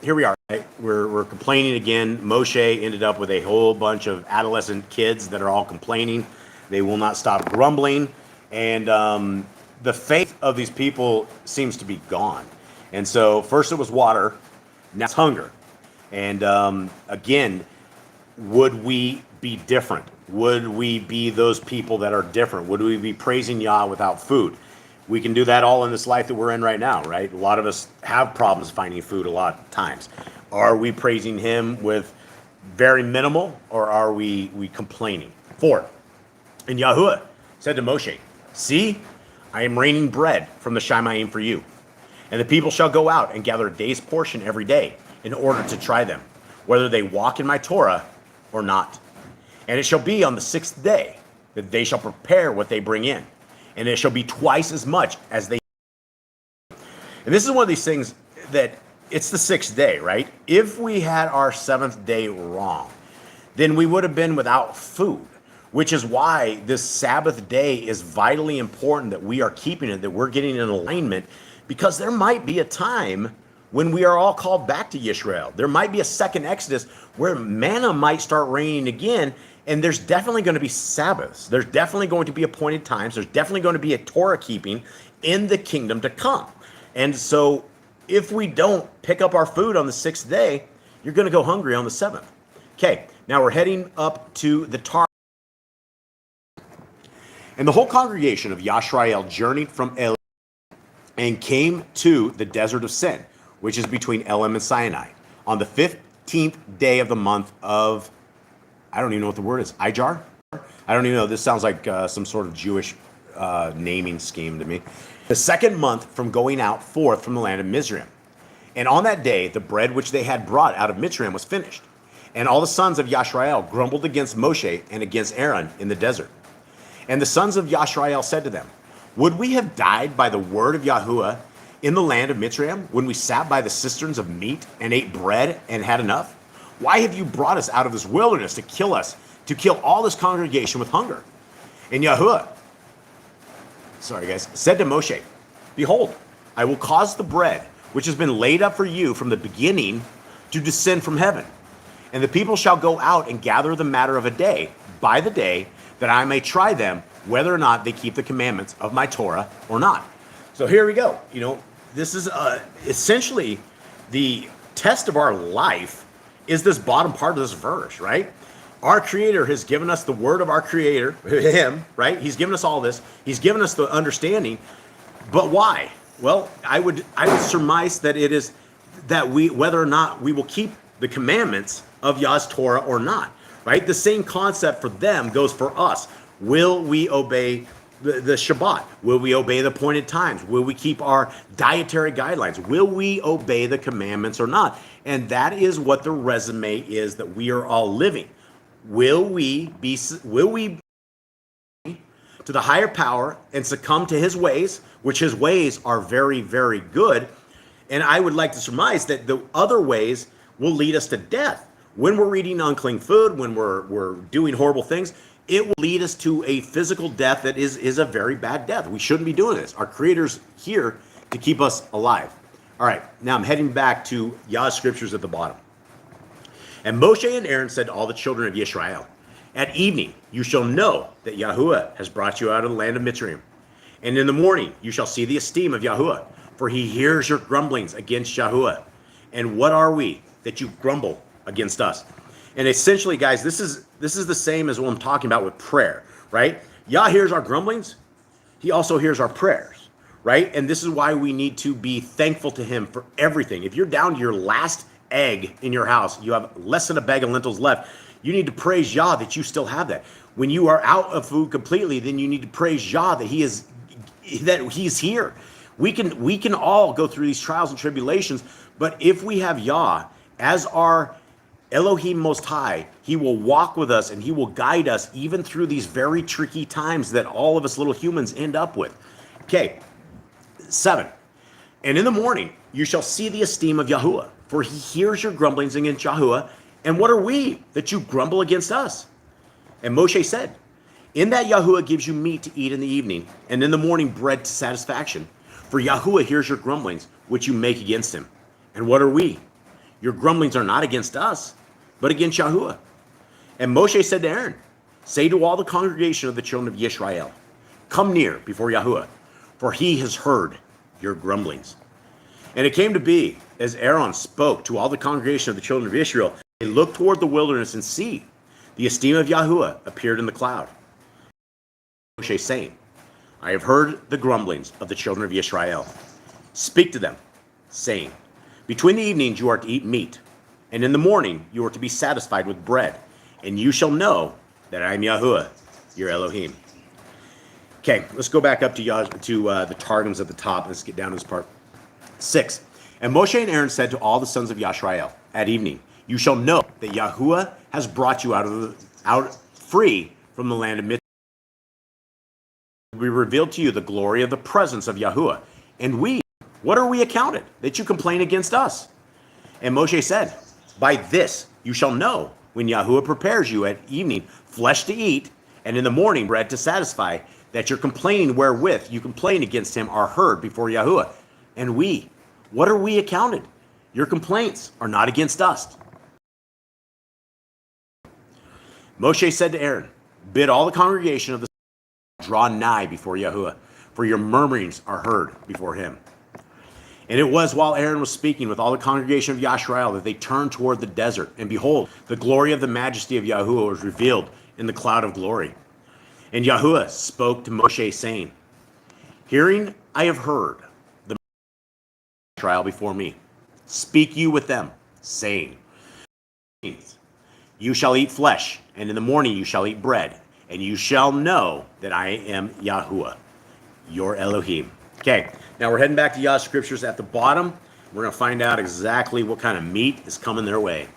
here we are. Right? We're complaining again. Moshe ended up with a whole bunch of adolescent kids that are all complaining. They will not stop grumbling. And the faith of these people seems to be gone. And so first it was water, now it's hunger. And again, would we be different? Would we be those people that are different? Would we be praising Yah without food? We can do that all in this life that we're in right now, right? A lot of us have problems finding food a lot of times. Are we praising him with very minimal, or are we complaining? 4. And Yahuwah said to Moshe, see, I am raining bread from the Shamayim for you. And the people shall go out and gather a day's portion every day in order to try them, whether they walk in my Torah or not. And it shall be on the 6th day that they shall prepare what they bring in. And it shall be twice as much as they. And this is one of these things that it's the 6th day, right? If we had our 7th day wrong, then we would have been without food, which is why this Sabbath day is vitally important that we are keeping it, that we're getting in alignment, because there might be a time when we are all called back to Israel. There might be a second Exodus where manna might start raining again, and there's definitely going to be Sabbaths. There's definitely going to be appointed times. There's definitely going to be a Torah keeping in the kingdom to come. And so if we don't pick up our food on the 6th day, you're going to go hungry on the 7th. Okay, now we're heading up to the Targum. And the whole congregation of Yisrael journeyed from Elim and came to the desert of Sin, which is between Elim and Sinai, on the 15th day of the month of, I don't even know what the word is, Ijar? I don't even know. This sounds like some sort of Jewish naming scheme to me. The second month from going out forth from the land of Mizraim. And on that day, the bread which they had brought out of Mitzrayim was finished. And all the sons of Yisrael grumbled against Moshe and against Aaron in the desert. And the sons of Yisrael said to them, would we have died by the word of Yahuwah in the land of Mitzrayim when we sat by the cisterns of meat and ate bread and had enough? Why have you brought us out of this wilderness to kill us, to kill all this congregation with hunger? And Yahuwah, said to Moshe, behold, I will cause the bread which has been laid up for you from the beginning to descend from heaven. And the people shall go out and gather the matter of a day by the day, that I may try them whether or not they keep the commandments of my Torah or not. So here we go. You know, this is essentially the test of our life is this bottom part of this verse, right? Our Creator has given us the word of our Creator, Him, right? He's given us all this. He's given us the understanding. But why? Well, I would surmise that it is that whether or not we will keep the commandments of Yah's Torah or not, right? The same concept for them goes for us. Will we obey the Shabbat? Will we obey the appointed times? Will we keep our dietary guidelines? Will we obey the commandments or not? And that is what the resume is that we are all living. Will we to the higher power and succumb to his ways, which his ways are very, very good? And I would like to surmise that the other ways will lead us to death. When we're eating unclean food, when we're doing horrible things, it will lead us to a physical death that is a very bad death. We shouldn't be doing this. Our Creator's here to keep us alive. All right, now I'm heading back to Yah Scriptures at the bottom. And Moshe and Aaron said to all the children of Yisrael, at evening you shall know that Yahuwah has brought you out of the land of Mitzrayim. And in the morning you shall see the esteem of Yahuwah, for he hears your grumblings against Yahuwah. And what are we that you grumble against us? And essentially, guys, this is the same as what I'm talking about with prayer, right? Yah hears our grumblings. He also hears our prayers, right? And this is why we need to be thankful to him for everything. If you're down to your last egg in your house, you have less than a bag of lentils left, you need to praise Yah that you still have that. When you are out of food completely, then you need to praise Yah that he's here. We can all go through these trials and tribulations, but if we have Yah as our Elohim Most High, he will walk with us and he will guide us even through these very tricky times that all of us little humans end up with. Okay, 7. And in the morning you shall see the esteem of Yahuwah, for he hears your grumblings against Yahuwah. And what are we that you grumble against us? And Moshe said, in that Yahuwah gives you meat to eat in the evening, and in the morning bread to satisfaction. For Yahuwah hears your grumblings, which you make against him. And what are we? Your grumblings are not against us, but against Yahuwah. And Moshe said to Aaron, say to all the congregation of the children of Yisrael, come near before Yahuwah, for he has heard your grumblings. And it came to be, as Aaron spoke to all the congregation of the children of Israel, they looked toward the wilderness and see, the esteem of Yahuwah appeared in the cloud. Moshe saying, I have heard the grumblings of the children of Yisrael. Speak to them, saying, between the evenings you are to eat meat, and in the morning you are to be satisfied with bread, and you shall know that I am Yahuwah, your Elohim. Okay, let's go back up to the Targums at the top. Let's get down to this part. 6. And Moshe and Aaron said to all the sons of Yisrael, at evening, you shall know that Yahuwah has brought you out free from the land of Mitzrayim. We revealed to you the glory of the presence of Yahuwah. And we, what are we accounted that you complain against us? And Moshe said, by this you shall know when Yahuwah prepares you at evening flesh to eat, and in the morning bread to satisfy, that your complaining wherewith you complain against him are heard before Yahuwah. And we, what are we accounted? Your complaints are not against us. Moshe said to Aaron, bid all the congregation of the draw nigh before Yahuwah, for your murmurings are heard before him. And it was while Aaron was speaking with all the congregation of Yashrael that they turned toward the desert, and behold, the glory of the majesty of Yahuwah was revealed in the cloud of glory. And Yahuwah spoke to Moshe, saying, hearing I have heard the trial before me. Speak you with them, saying, you shall eat flesh, and in the morning you shall eat bread, and you shall know that I am Yahuwah, your Elohim. Okay, now we're heading back to Yah Scriptures at the bottom. We're going to find out exactly what kind of meat is coming their way.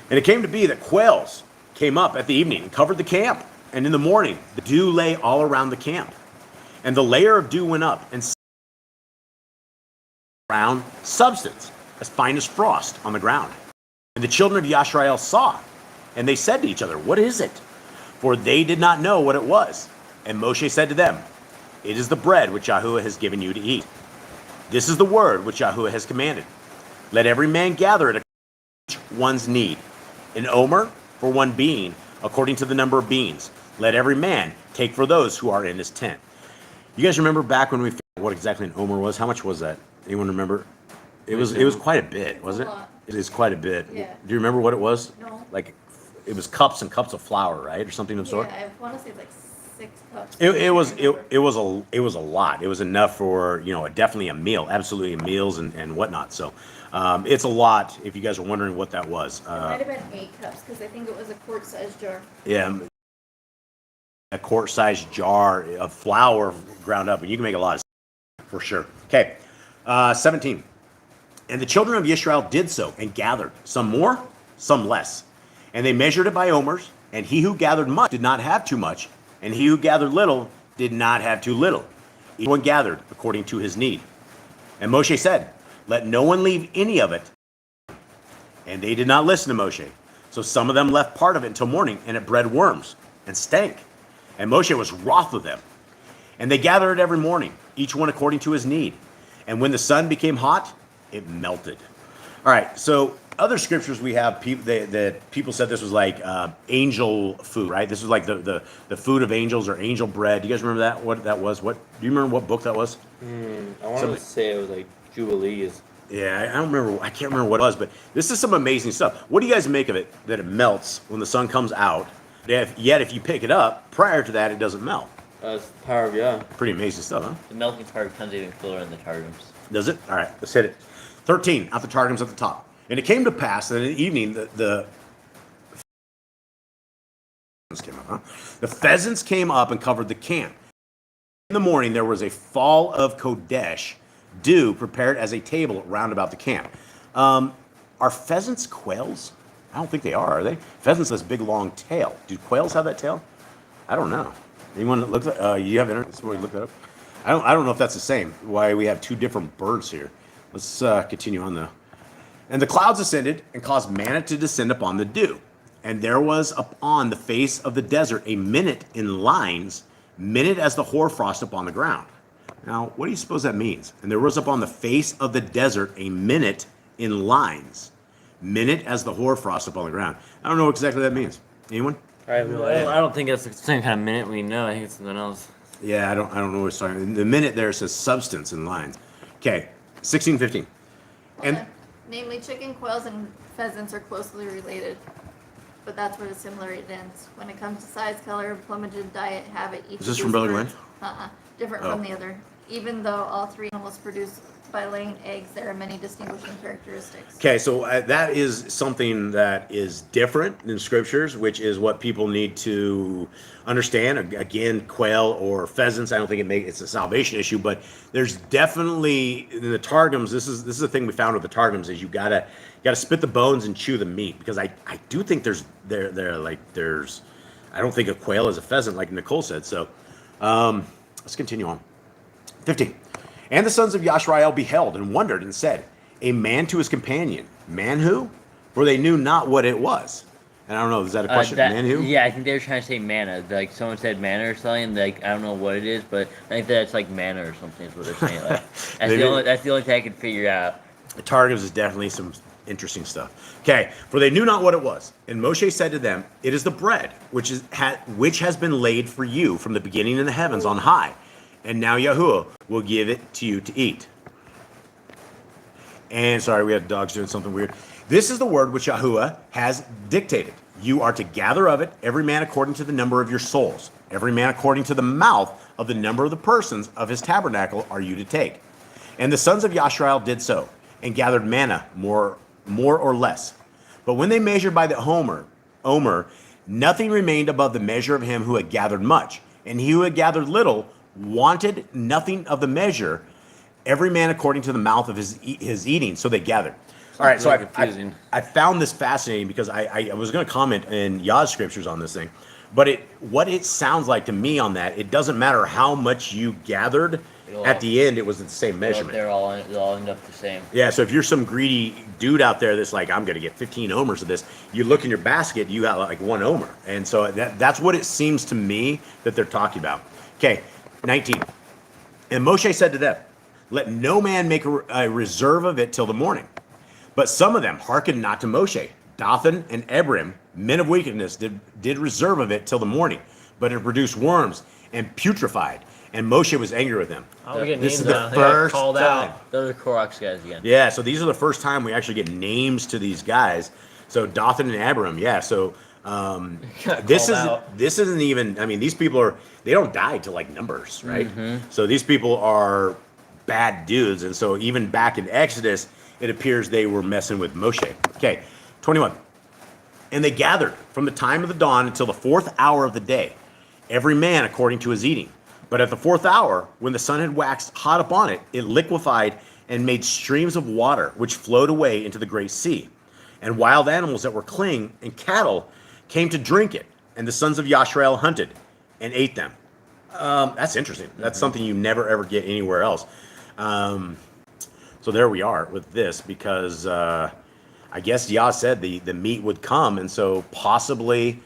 And it came to be that quails came up at the evening and covered the camp. And in the morning, the dew lay all around the camp. And the layer of dew went up and brown substance, as fine as frost on the ground. And the children of Yashrael saw, and they said to each other, what is it? For they did not know what it was. And Moshe said to them, it is the bread which Yahuwah has given you to eat. This is the word which Yahuwah has commanded. Let every man gather at each one's need. An omer for one being, according to the number of beans. Let every man take for those who are in his tent. You guys remember back when we figured out what exactly an omer was? How much was that? Anyone remember? It was quite a bit, was it? It is quite a bit. Yeah. Do you remember what it was? No. Like, it was cups and cups of flour, right, or something of the sort. Yeah, I want to say like 6 cups. It was a lot. It was enough for definitely a meal, absolutely meals and whatnot. So it's a lot. If you guys are wondering what that was, It might have been 8 cups because I think it was a quart-sized jar. yeah, a quart-sized jar of flour ground up, and you can make a lot of for sure. Okay, 17. And the children of Israel did so and gathered, some more, some less, and they measured it by omers. And he who gathered much did not have too much, and he who gathered little did not have too little. Each one gathered according to his need. And Moshe said, let no one leave any of it. And they did not listen to Moshe. So some of them left part of it until morning, and it bred worms and stank. And Moshe was wroth with them. And they gathered it every morning, each one according to his need. And when the sun became hot, it melted. All right, so other scriptures we have, that people said this was like angel food, right? This was like the food of angels or angel bread. Do you guys remember that? What that was? What do you remember? What book that was? I want to say it was like Jubilees. Yeah, I don't remember. I can't remember what it was, but this is some amazing stuff. What do you guys make of it? That it melts when the sun comes out. Yet if you pick it up prior to that, it doesn't melt. That's the power of Yah. Pretty amazing stuff, huh? The melting part comes even cooler in the Targums. Does it? All right, let's hit it. 13, out the Targums at the top. And it came to pass that in the evening, the pheasants came up and covered the camp. In the morning, there was a fall of Kodesh, dew prepared as a table round about the camp. Are pheasants quails? I don't think they are they? Pheasants has a big, long tail. Do quails have that tail? I don't know. Anyone that looks at, you have internet? Somebody look that up? I don't know if that's the same. Why we have two different birds here. Let's continue on, though. And the clouds ascended and caused manna to descend upon the dew. And there was upon the face of the desert a minute in lines, minute as the hoarfrost upon the ground. Now, what do you suppose that means? And there was upon the face of the desert a minute in lines, minute as the hoarfrost upon the ground. I don't know what exactly that means. Anyone? I don't think that's the same kind of minute we know. I think it's something else. Yeah, I don't know what it's talking. The minute there says substance in lines. Okay, 16:15. And Namely, chicken, quails, and pheasants are closely related, but that's where the similarity ends. When it comes to size, color, plumage, and diet, habit, each Is this of from these Brother birds- different from the other. Even though all 3 animals produce by laying eggs, there are many distinguishing characteristics. Okay, so that is something that is different in scriptures, which is what people need to understand. Again, quail or pheasants, I don't think it's a salvation issue, but there's definitely in the Targums. This is the thing we found with the Targums is you gotta spit the bones and chew the meat, because I do think there's I don't think a quail is a pheasant like Nicole said. So let's continue on. 15. And the sons of Yashrael beheld and wondered and said, a man to his companion. Man who? For they knew not what it was. And I don't know, is that a question? Man who? Yeah, I think they were trying to say manna. Like someone said manna or something. Like I don't know what it is, but I think that's like manna or something is what they're saying. Like, that's the only thing I could figure out. The Targums is definitely some interesting stuff. Okay, for they knew not what it was. And Moshe said to them, it is the bread which has been laid for you from the beginning in the heavens on high. And now Yahuwah will give it to you to eat. And sorry, we had dogs doing something weird. This is the word which Yahuwah has dictated. You are to gather of it, every man according to the number of your souls. Every man according to the mouth of the number of the persons of his tabernacle are you to take. And the sons of Yashrael did so, and gathered manna more or less. But when they measured by the omer, nothing remained above the measure of him who had gathered much. And he who had gathered little wanted nothing of the measure, every man according to the mouth of his eating. So they gathered. All right, so I found this fascinating because I was going to comment in Yah's scriptures on this thing, but what it sounds like to me on that, it doesn't matter how much you gathered. At the end, it was the same measurement. They'll all end up the same. Yeah, so if you're some greedy dude out there that's like, I'm going to get 15 omers of this, you look in your basket, you got like 1 omer. And so that's what it seems to me that they're talking about. Okay, 19. And Moshe said to them, let no man make a reserve of it till the morning. But some of them hearkened not to Moshe. Dathan and Abiram, men of wickedness, did reserve of it till the morning. But it produced worms and putrefied. And Moshe was angry with them. This is the first called time. out. Those are Korach's guys again. Yeah, so these are the first time we actually get names to these guys. So Dathan and Abiram, yeah. So this isn't even. I mean, these people they don't die to like numbers, right? Mm-hmm. So these people are bad dudes, and so even back in Exodus, it appears they were messing with Moshe. Okay, 21. And they gathered from the time of the dawn until the 4th hour of the day, every man according to his eating. But at the 4th hour, when the sun had waxed hot upon it, it liquefied and made streams of water, which flowed away into the great sea. And wild animals that were clean and cattle came to drink it. And the sons of Yashrael hunted and ate them. That's interesting. That's something you never ever get anywhere else. So there we are with this because I guess Yah said the meat would come. And so possibly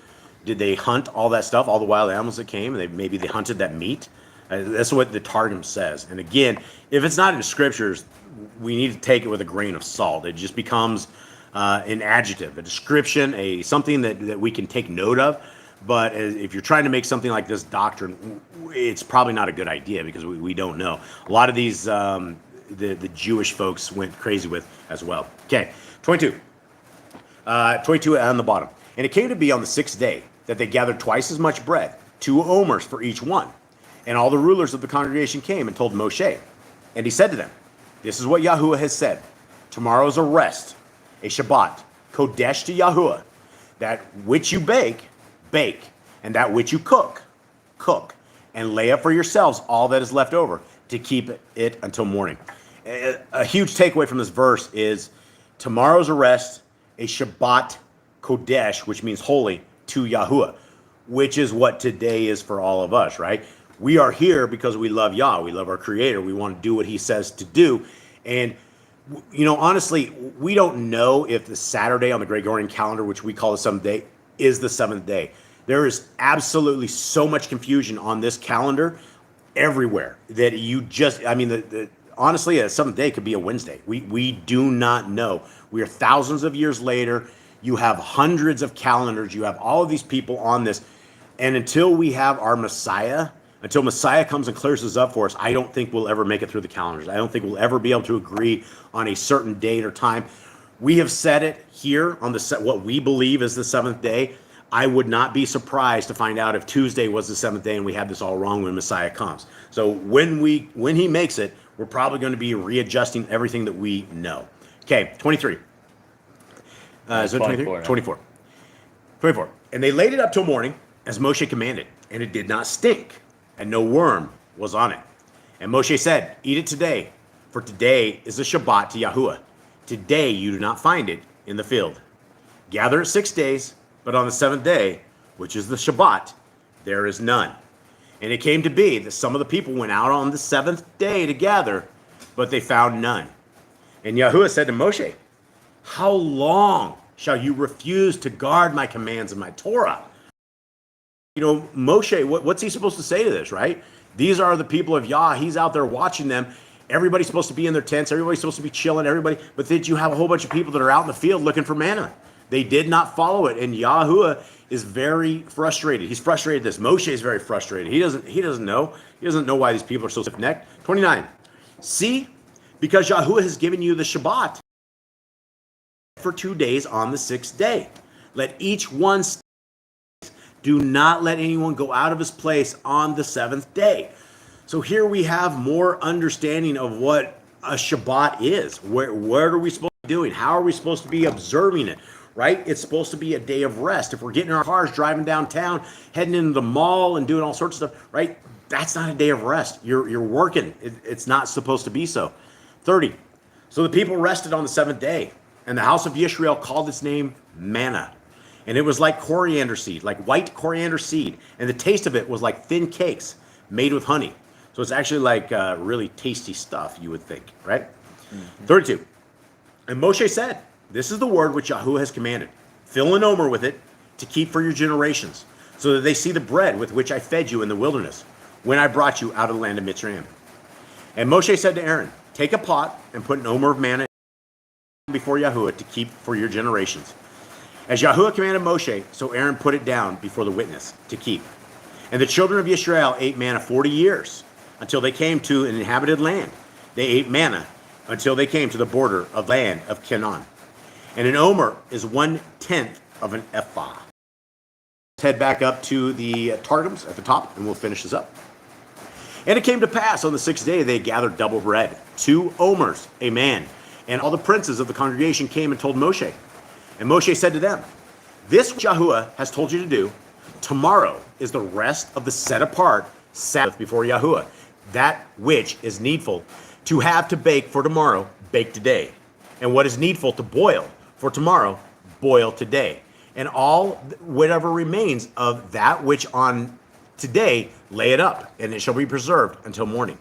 did they hunt all that stuff, all the wild animals that came, and maybe they hunted that meat? That's what the Targum says. And again, if it's not in the scriptures, we need to take it with a grain of salt. It just becomes an adjective, a description, something that we can take note of. But if you're trying to make something like this doctrine, it's probably not a good idea because we don't know. A lot of these the Jewish folks went crazy with as well. Okay, 22. 22 on the bottom. And it came to be on the 6th day that they gathered twice as much bread, 2 omers for each one. And all the rulers of the congregation came and told Moshe. And he said to them, this is what Yahuwah has said. Tomorrow is a rest, a Shabbat, Kodesh to Yahuwah. That which you bake, bake. And that which you cook, cook. And lay up for yourselves all that is left over to keep it until morning. A huge takeaway from this verse is tomorrow's a rest, a Shabbat, Kodesh, which means holy, to Yahuwah, which is what today is for all of us, right? We are here because we love Yah. We love our Creator. We want to do what He says to do. And, you know, honestly, we don't know if the Saturday on the Gregorian calendar, which we call the 7th day, is the 7th day. There is absolutely so much confusion on this calendar everywhere that you just, I mean, honestly, a 7th day could be a Wednesday. We do not know. We are thousands of years later. You have hundreds of calendars. You have all of these people on this. And until we have our Messiah, until Messiah comes and clears this up for us, I don't think we'll ever make it through the calendars. I don't think we'll ever be able to agree on a certain date or time. We have said it here on what we believe is the 7th day. I would not be surprised to find out if Tuesday was the 7th day and we had this all wrong when Messiah comes. So when he makes it, we're probably going to be readjusting everything that we know. Okay, 23. Is it 23? 24. 24. And they laid it up till morning, as Moshe commanded, and it did not stink, and no worm was on it. And Moshe said, eat it today, for today is the Shabbat to Yahuwah. Today you do not find it in the field. Gather it 6 days, but on the 7th day, which is the Shabbat, there is none. And it came to be that some of the people went out on the 7th day to gather, but they found none. And Yahuwah said to Moshe, how long shall you refuse to guard my commands and my Torah? You know, Moshe, what's he supposed to say to this, right? These are the people of Yah. He's out there watching them. Everybody's supposed to be in their tents. Everybody's supposed to be chilling. But then you have a whole bunch of people that are out in the field looking for manna. They did not follow it. And Yahuwah is very frustrated. He's frustrated this. Moshe is very frustrated. He doesn't know. He doesn't know why these people are so stiff-necked. 29. See, because Yahuwah has given you the Shabbat for 2 days on the 6th day. Let each one stay. Do not let anyone go out of his place on the 7th day. So here we have more understanding of what a Shabbat is. What are we supposed to be doing? How are we supposed to be observing it? Right? It's supposed to be a day of rest. If we're getting in our cars, driving downtown, heading into the mall and doing all sorts of stuff, right? That's not a day of rest. You're working. It's not supposed to be so. 30. So the people rested on the 7th day, and the house of Yisrael called its name manna. And it was like coriander seed, like white coriander seed. And the taste of it was like thin cakes made with honey. So it's actually like really tasty stuff, you would think, right? Mm-hmm. 32. And Moshe said, this is the word which Yahuwah has commanded. Fill an omer with it to keep for your generations, so that they see the bread with which I fed you in the wilderness, when I brought you out of the land of Mitzrayim. And Moshe said to Aaron, take a pot and put an omer of manna before Yahuwah to keep for your generations. As Yahuwah commanded Moshe, so Aaron put it down before the witness to keep. And the children of Israel ate manna 40 years, until they came to an inhabited land. They ate manna until they came to the border of land of Canaan. And an omer is 1/10 of an ephah. Let's head back up to the Targums at the top, and we'll finish this up. And it came to pass on the 6th day they gathered double bread, 2 omers, a man. And all the princes of the congregation came and told Moshe. And Moshe said to them, this Yahuwah has told you to do, tomorrow is the rest of the set apart Sabbath before Yahuwah. That which is needful to have to bake for tomorrow, bake today. And what is needful to boil for tomorrow, boil today. And all whatever remains of that which on today, lay it up, and it shall be preserved until morning.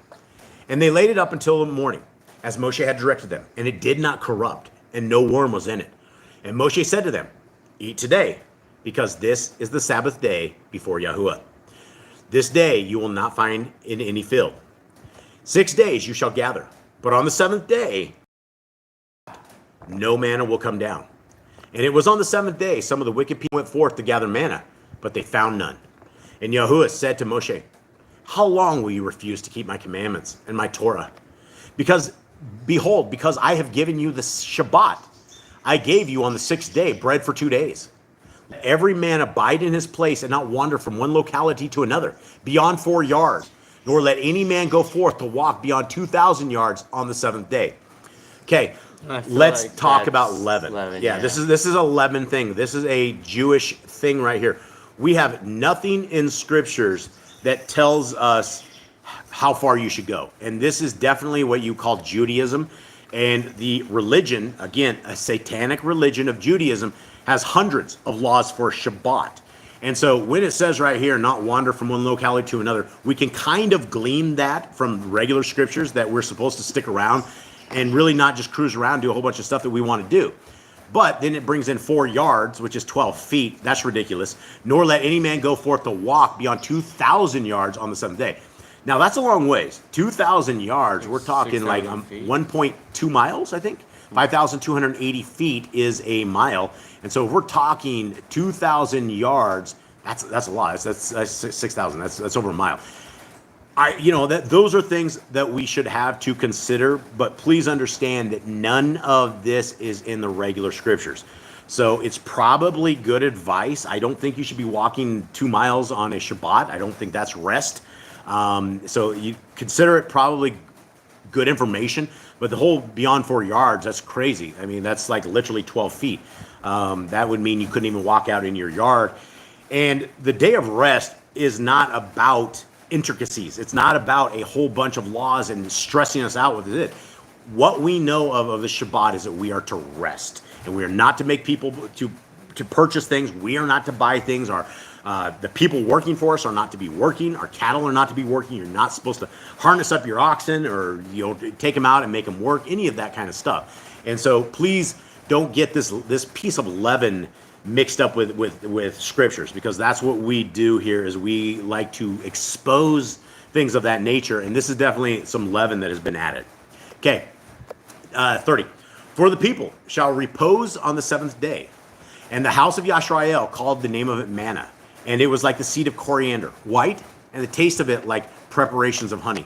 And they laid it up until the morning, as Moshe had directed them. And it did not corrupt, and no worm was in it. And Moshe said to them, eat today, because this is the Sabbath day before Yahuwah. This day you will not find in any field. 6 days you shall gather, but on the 7th day, no manna will come down. And it was on the 7th day some of the wicked people went forth to gather manna, but they found none. And Yahuwah said to Moshe, how long will you refuse to keep my commandments and my Torah? Because, behold, because I have given you the Shabbat, I gave you on the 6th day bread for 2 days. Let every man abide in his place and not wander from one locality to another, beyond 4 yards, nor let any man go forth to walk beyond 2,000 yards on the 7th day. Okay, let's talk about leaven. Yeah, this is a leaven thing. This is a Jewish thing right here. We have nothing in scriptures that tells us how far you should go. And this is definitely what you call Judaism. And the religion, again, a satanic religion of Judaism, has hundreds of laws for Shabbat. And so when it says right here, not wander from one locality to another, we can kind of glean that from regular scriptures that we're supposed to stick around and really not just cruise around, do a whole bunch of stuff that we want to do. But then it brings in 4 yards, which is 12 feet. That's ridiculous. Nor let any man go forth to walk beyond 2,000 yards on the 7th day. Now, that's a long ways. 2,000 yards, we're talking like 1.2 miles, I think. 5,280 feet is a mile. And so if we're talking 2,000 yards, that's a lot. That's 6,000. That's over a mile. Those are things that we should have to consider, but please understand that none of this is in the regular scriptures. So it's probably good advice. I don't think you should be walking 2 miles on a Shabbat. I don't think that's rest. So you consider it probably good information, but the whole beyond 4 yards, that's crazy. I mean, that's like literally 12 feet. That would mean you couldn't even walk out in your yard. And the day of rest is not about intricacies. It's not about a whole bunch of laws and stressing us out with it. What we know of the Shabbat is that we are to rest, and we are not to make people to purchase things. We are not to buy things. The people working for us are not to be working. Our cattle are not to be working. You're not supposed to harness up your oxen or take them out and make them work. Any of that kind of stuff. And so please don't get this piece of leaven mixed up with scriptures, because that's what we do here. Is we like to expose things of that nature, and this is definitely some leaven that has been added. Okay, 30. For the people shall repose on the seventh day, and the house of Yashrael called the name of it manna. And it was like the seed of coriander, white, and the taste of it like preparations of honey.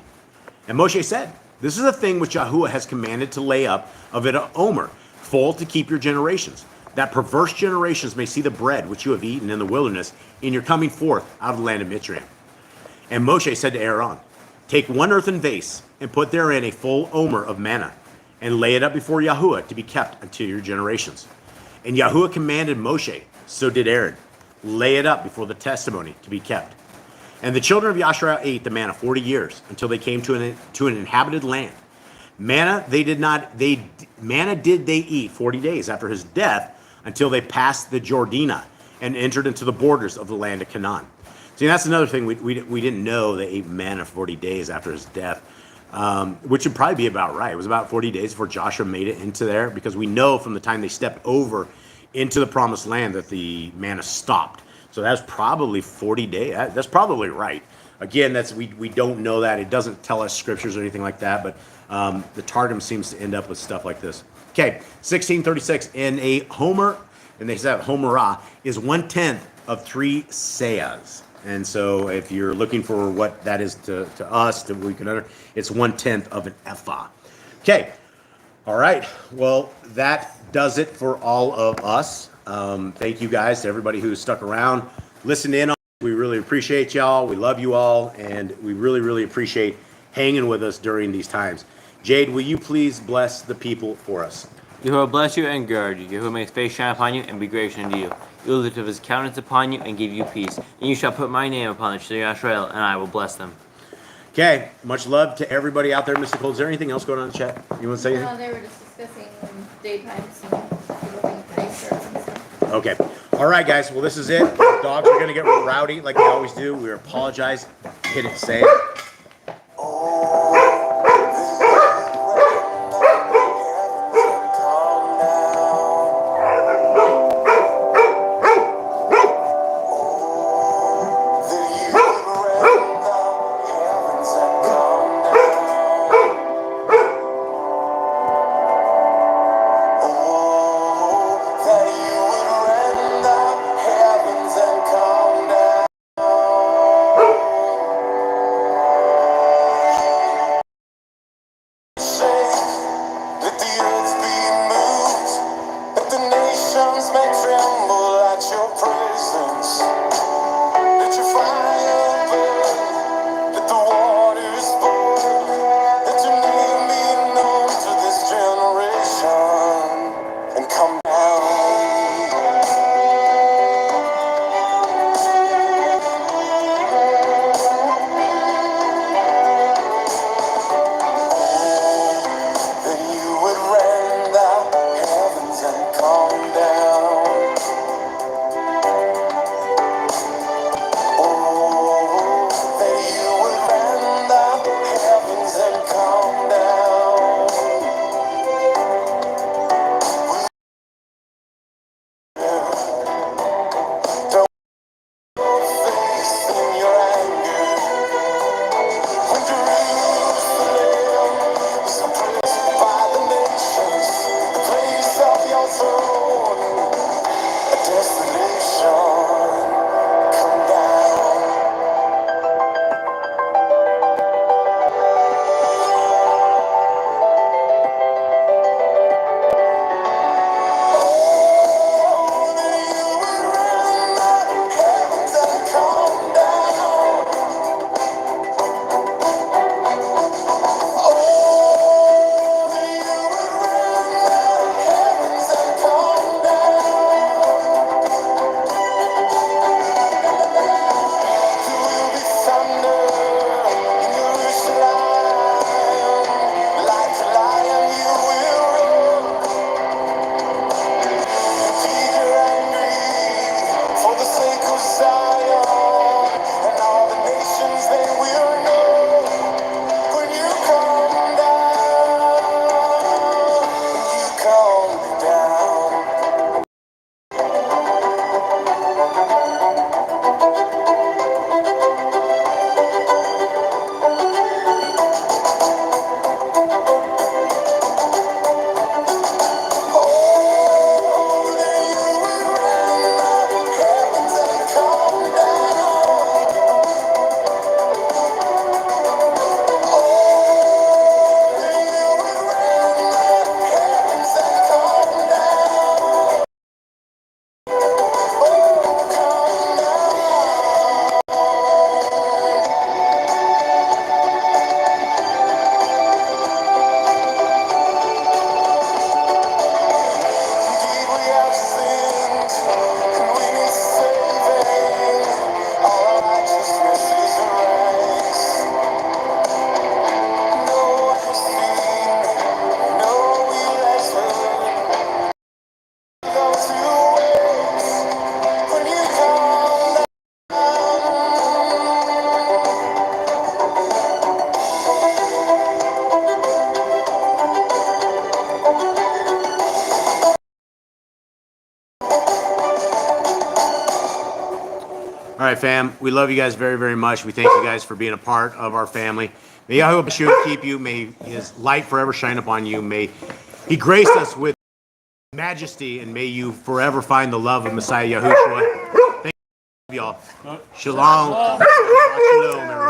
And Moshe said, this is a thing which Yahuwah has commanded to lay up of it a omer, full to keep your generations, that perverse generations may see the bread which you have eaten in the wilderness in your coming forth out of the land of Mitzrayim. And Moshe said to Aaron, take one earthen vase, and put therein a full omer of manna, and lay it up before Yahuwah to be kept unto your generations. And Yahuwah commanded Moshe, so did Aaron, lay it up before the testimony to be kept. And the children of Yashrael ate the manna 40 years, until they came to an inhabited land. Manna did they eat 40 days after his death, until they passed the Jordana and entered into the borders of the land of Canaan. See, that's another thing we didn't know. They ate manna 40 days after his death, which would probably be about right. It was about 40 days before Joshua made it into there, because we know from the time they stepped over into the promised land that the manna stopped. So that's probably 40 days. That's probably right. Again, we don't know that. It doesn't tell us scriptures or anything like that, but the Targum seems to end up with stuff like this. Okay, 1636. In a homer, and they said homerah, is 1/10 of 3 seahs. And so if you're looking for what that is to us, that we can understand, it's 1/10 of an ephah. Okay, all right. Well, that does it for all of us. Thank you guys to everybody who stuck around, listened in. We really appreciate y'all. We love you all, and we really, really appreciate hanging with us during these times. Jade, will you please bless the people for us? Yahuwah bless you and guard you. Yahuwah make his face shine upon you and be gracious unto you. He will lift up his countenance upon you and give you peace. And you shall put my name upon the children of Israel, and I will bless them. Okay, much love to everybody out there. Mr. Cole, is there anything else going on in the chat? You want to say anything? No, they were just discussing daytimes and people being nicer and stuff. Okay. All right, guys. Well, this is it. The dogs are going to get rowdy like they always do. We apologize. Hit it, say it. All right, fam. We love you guys very, very much. We thank you guys for being a part of our family. May Yahweh bless you and keep you. May his light forever shine upon you. May he grace us with majesty, and may you forever find the love of Messiah Yahushua. Thank you, y'all. Shalom. Shalom, everyone.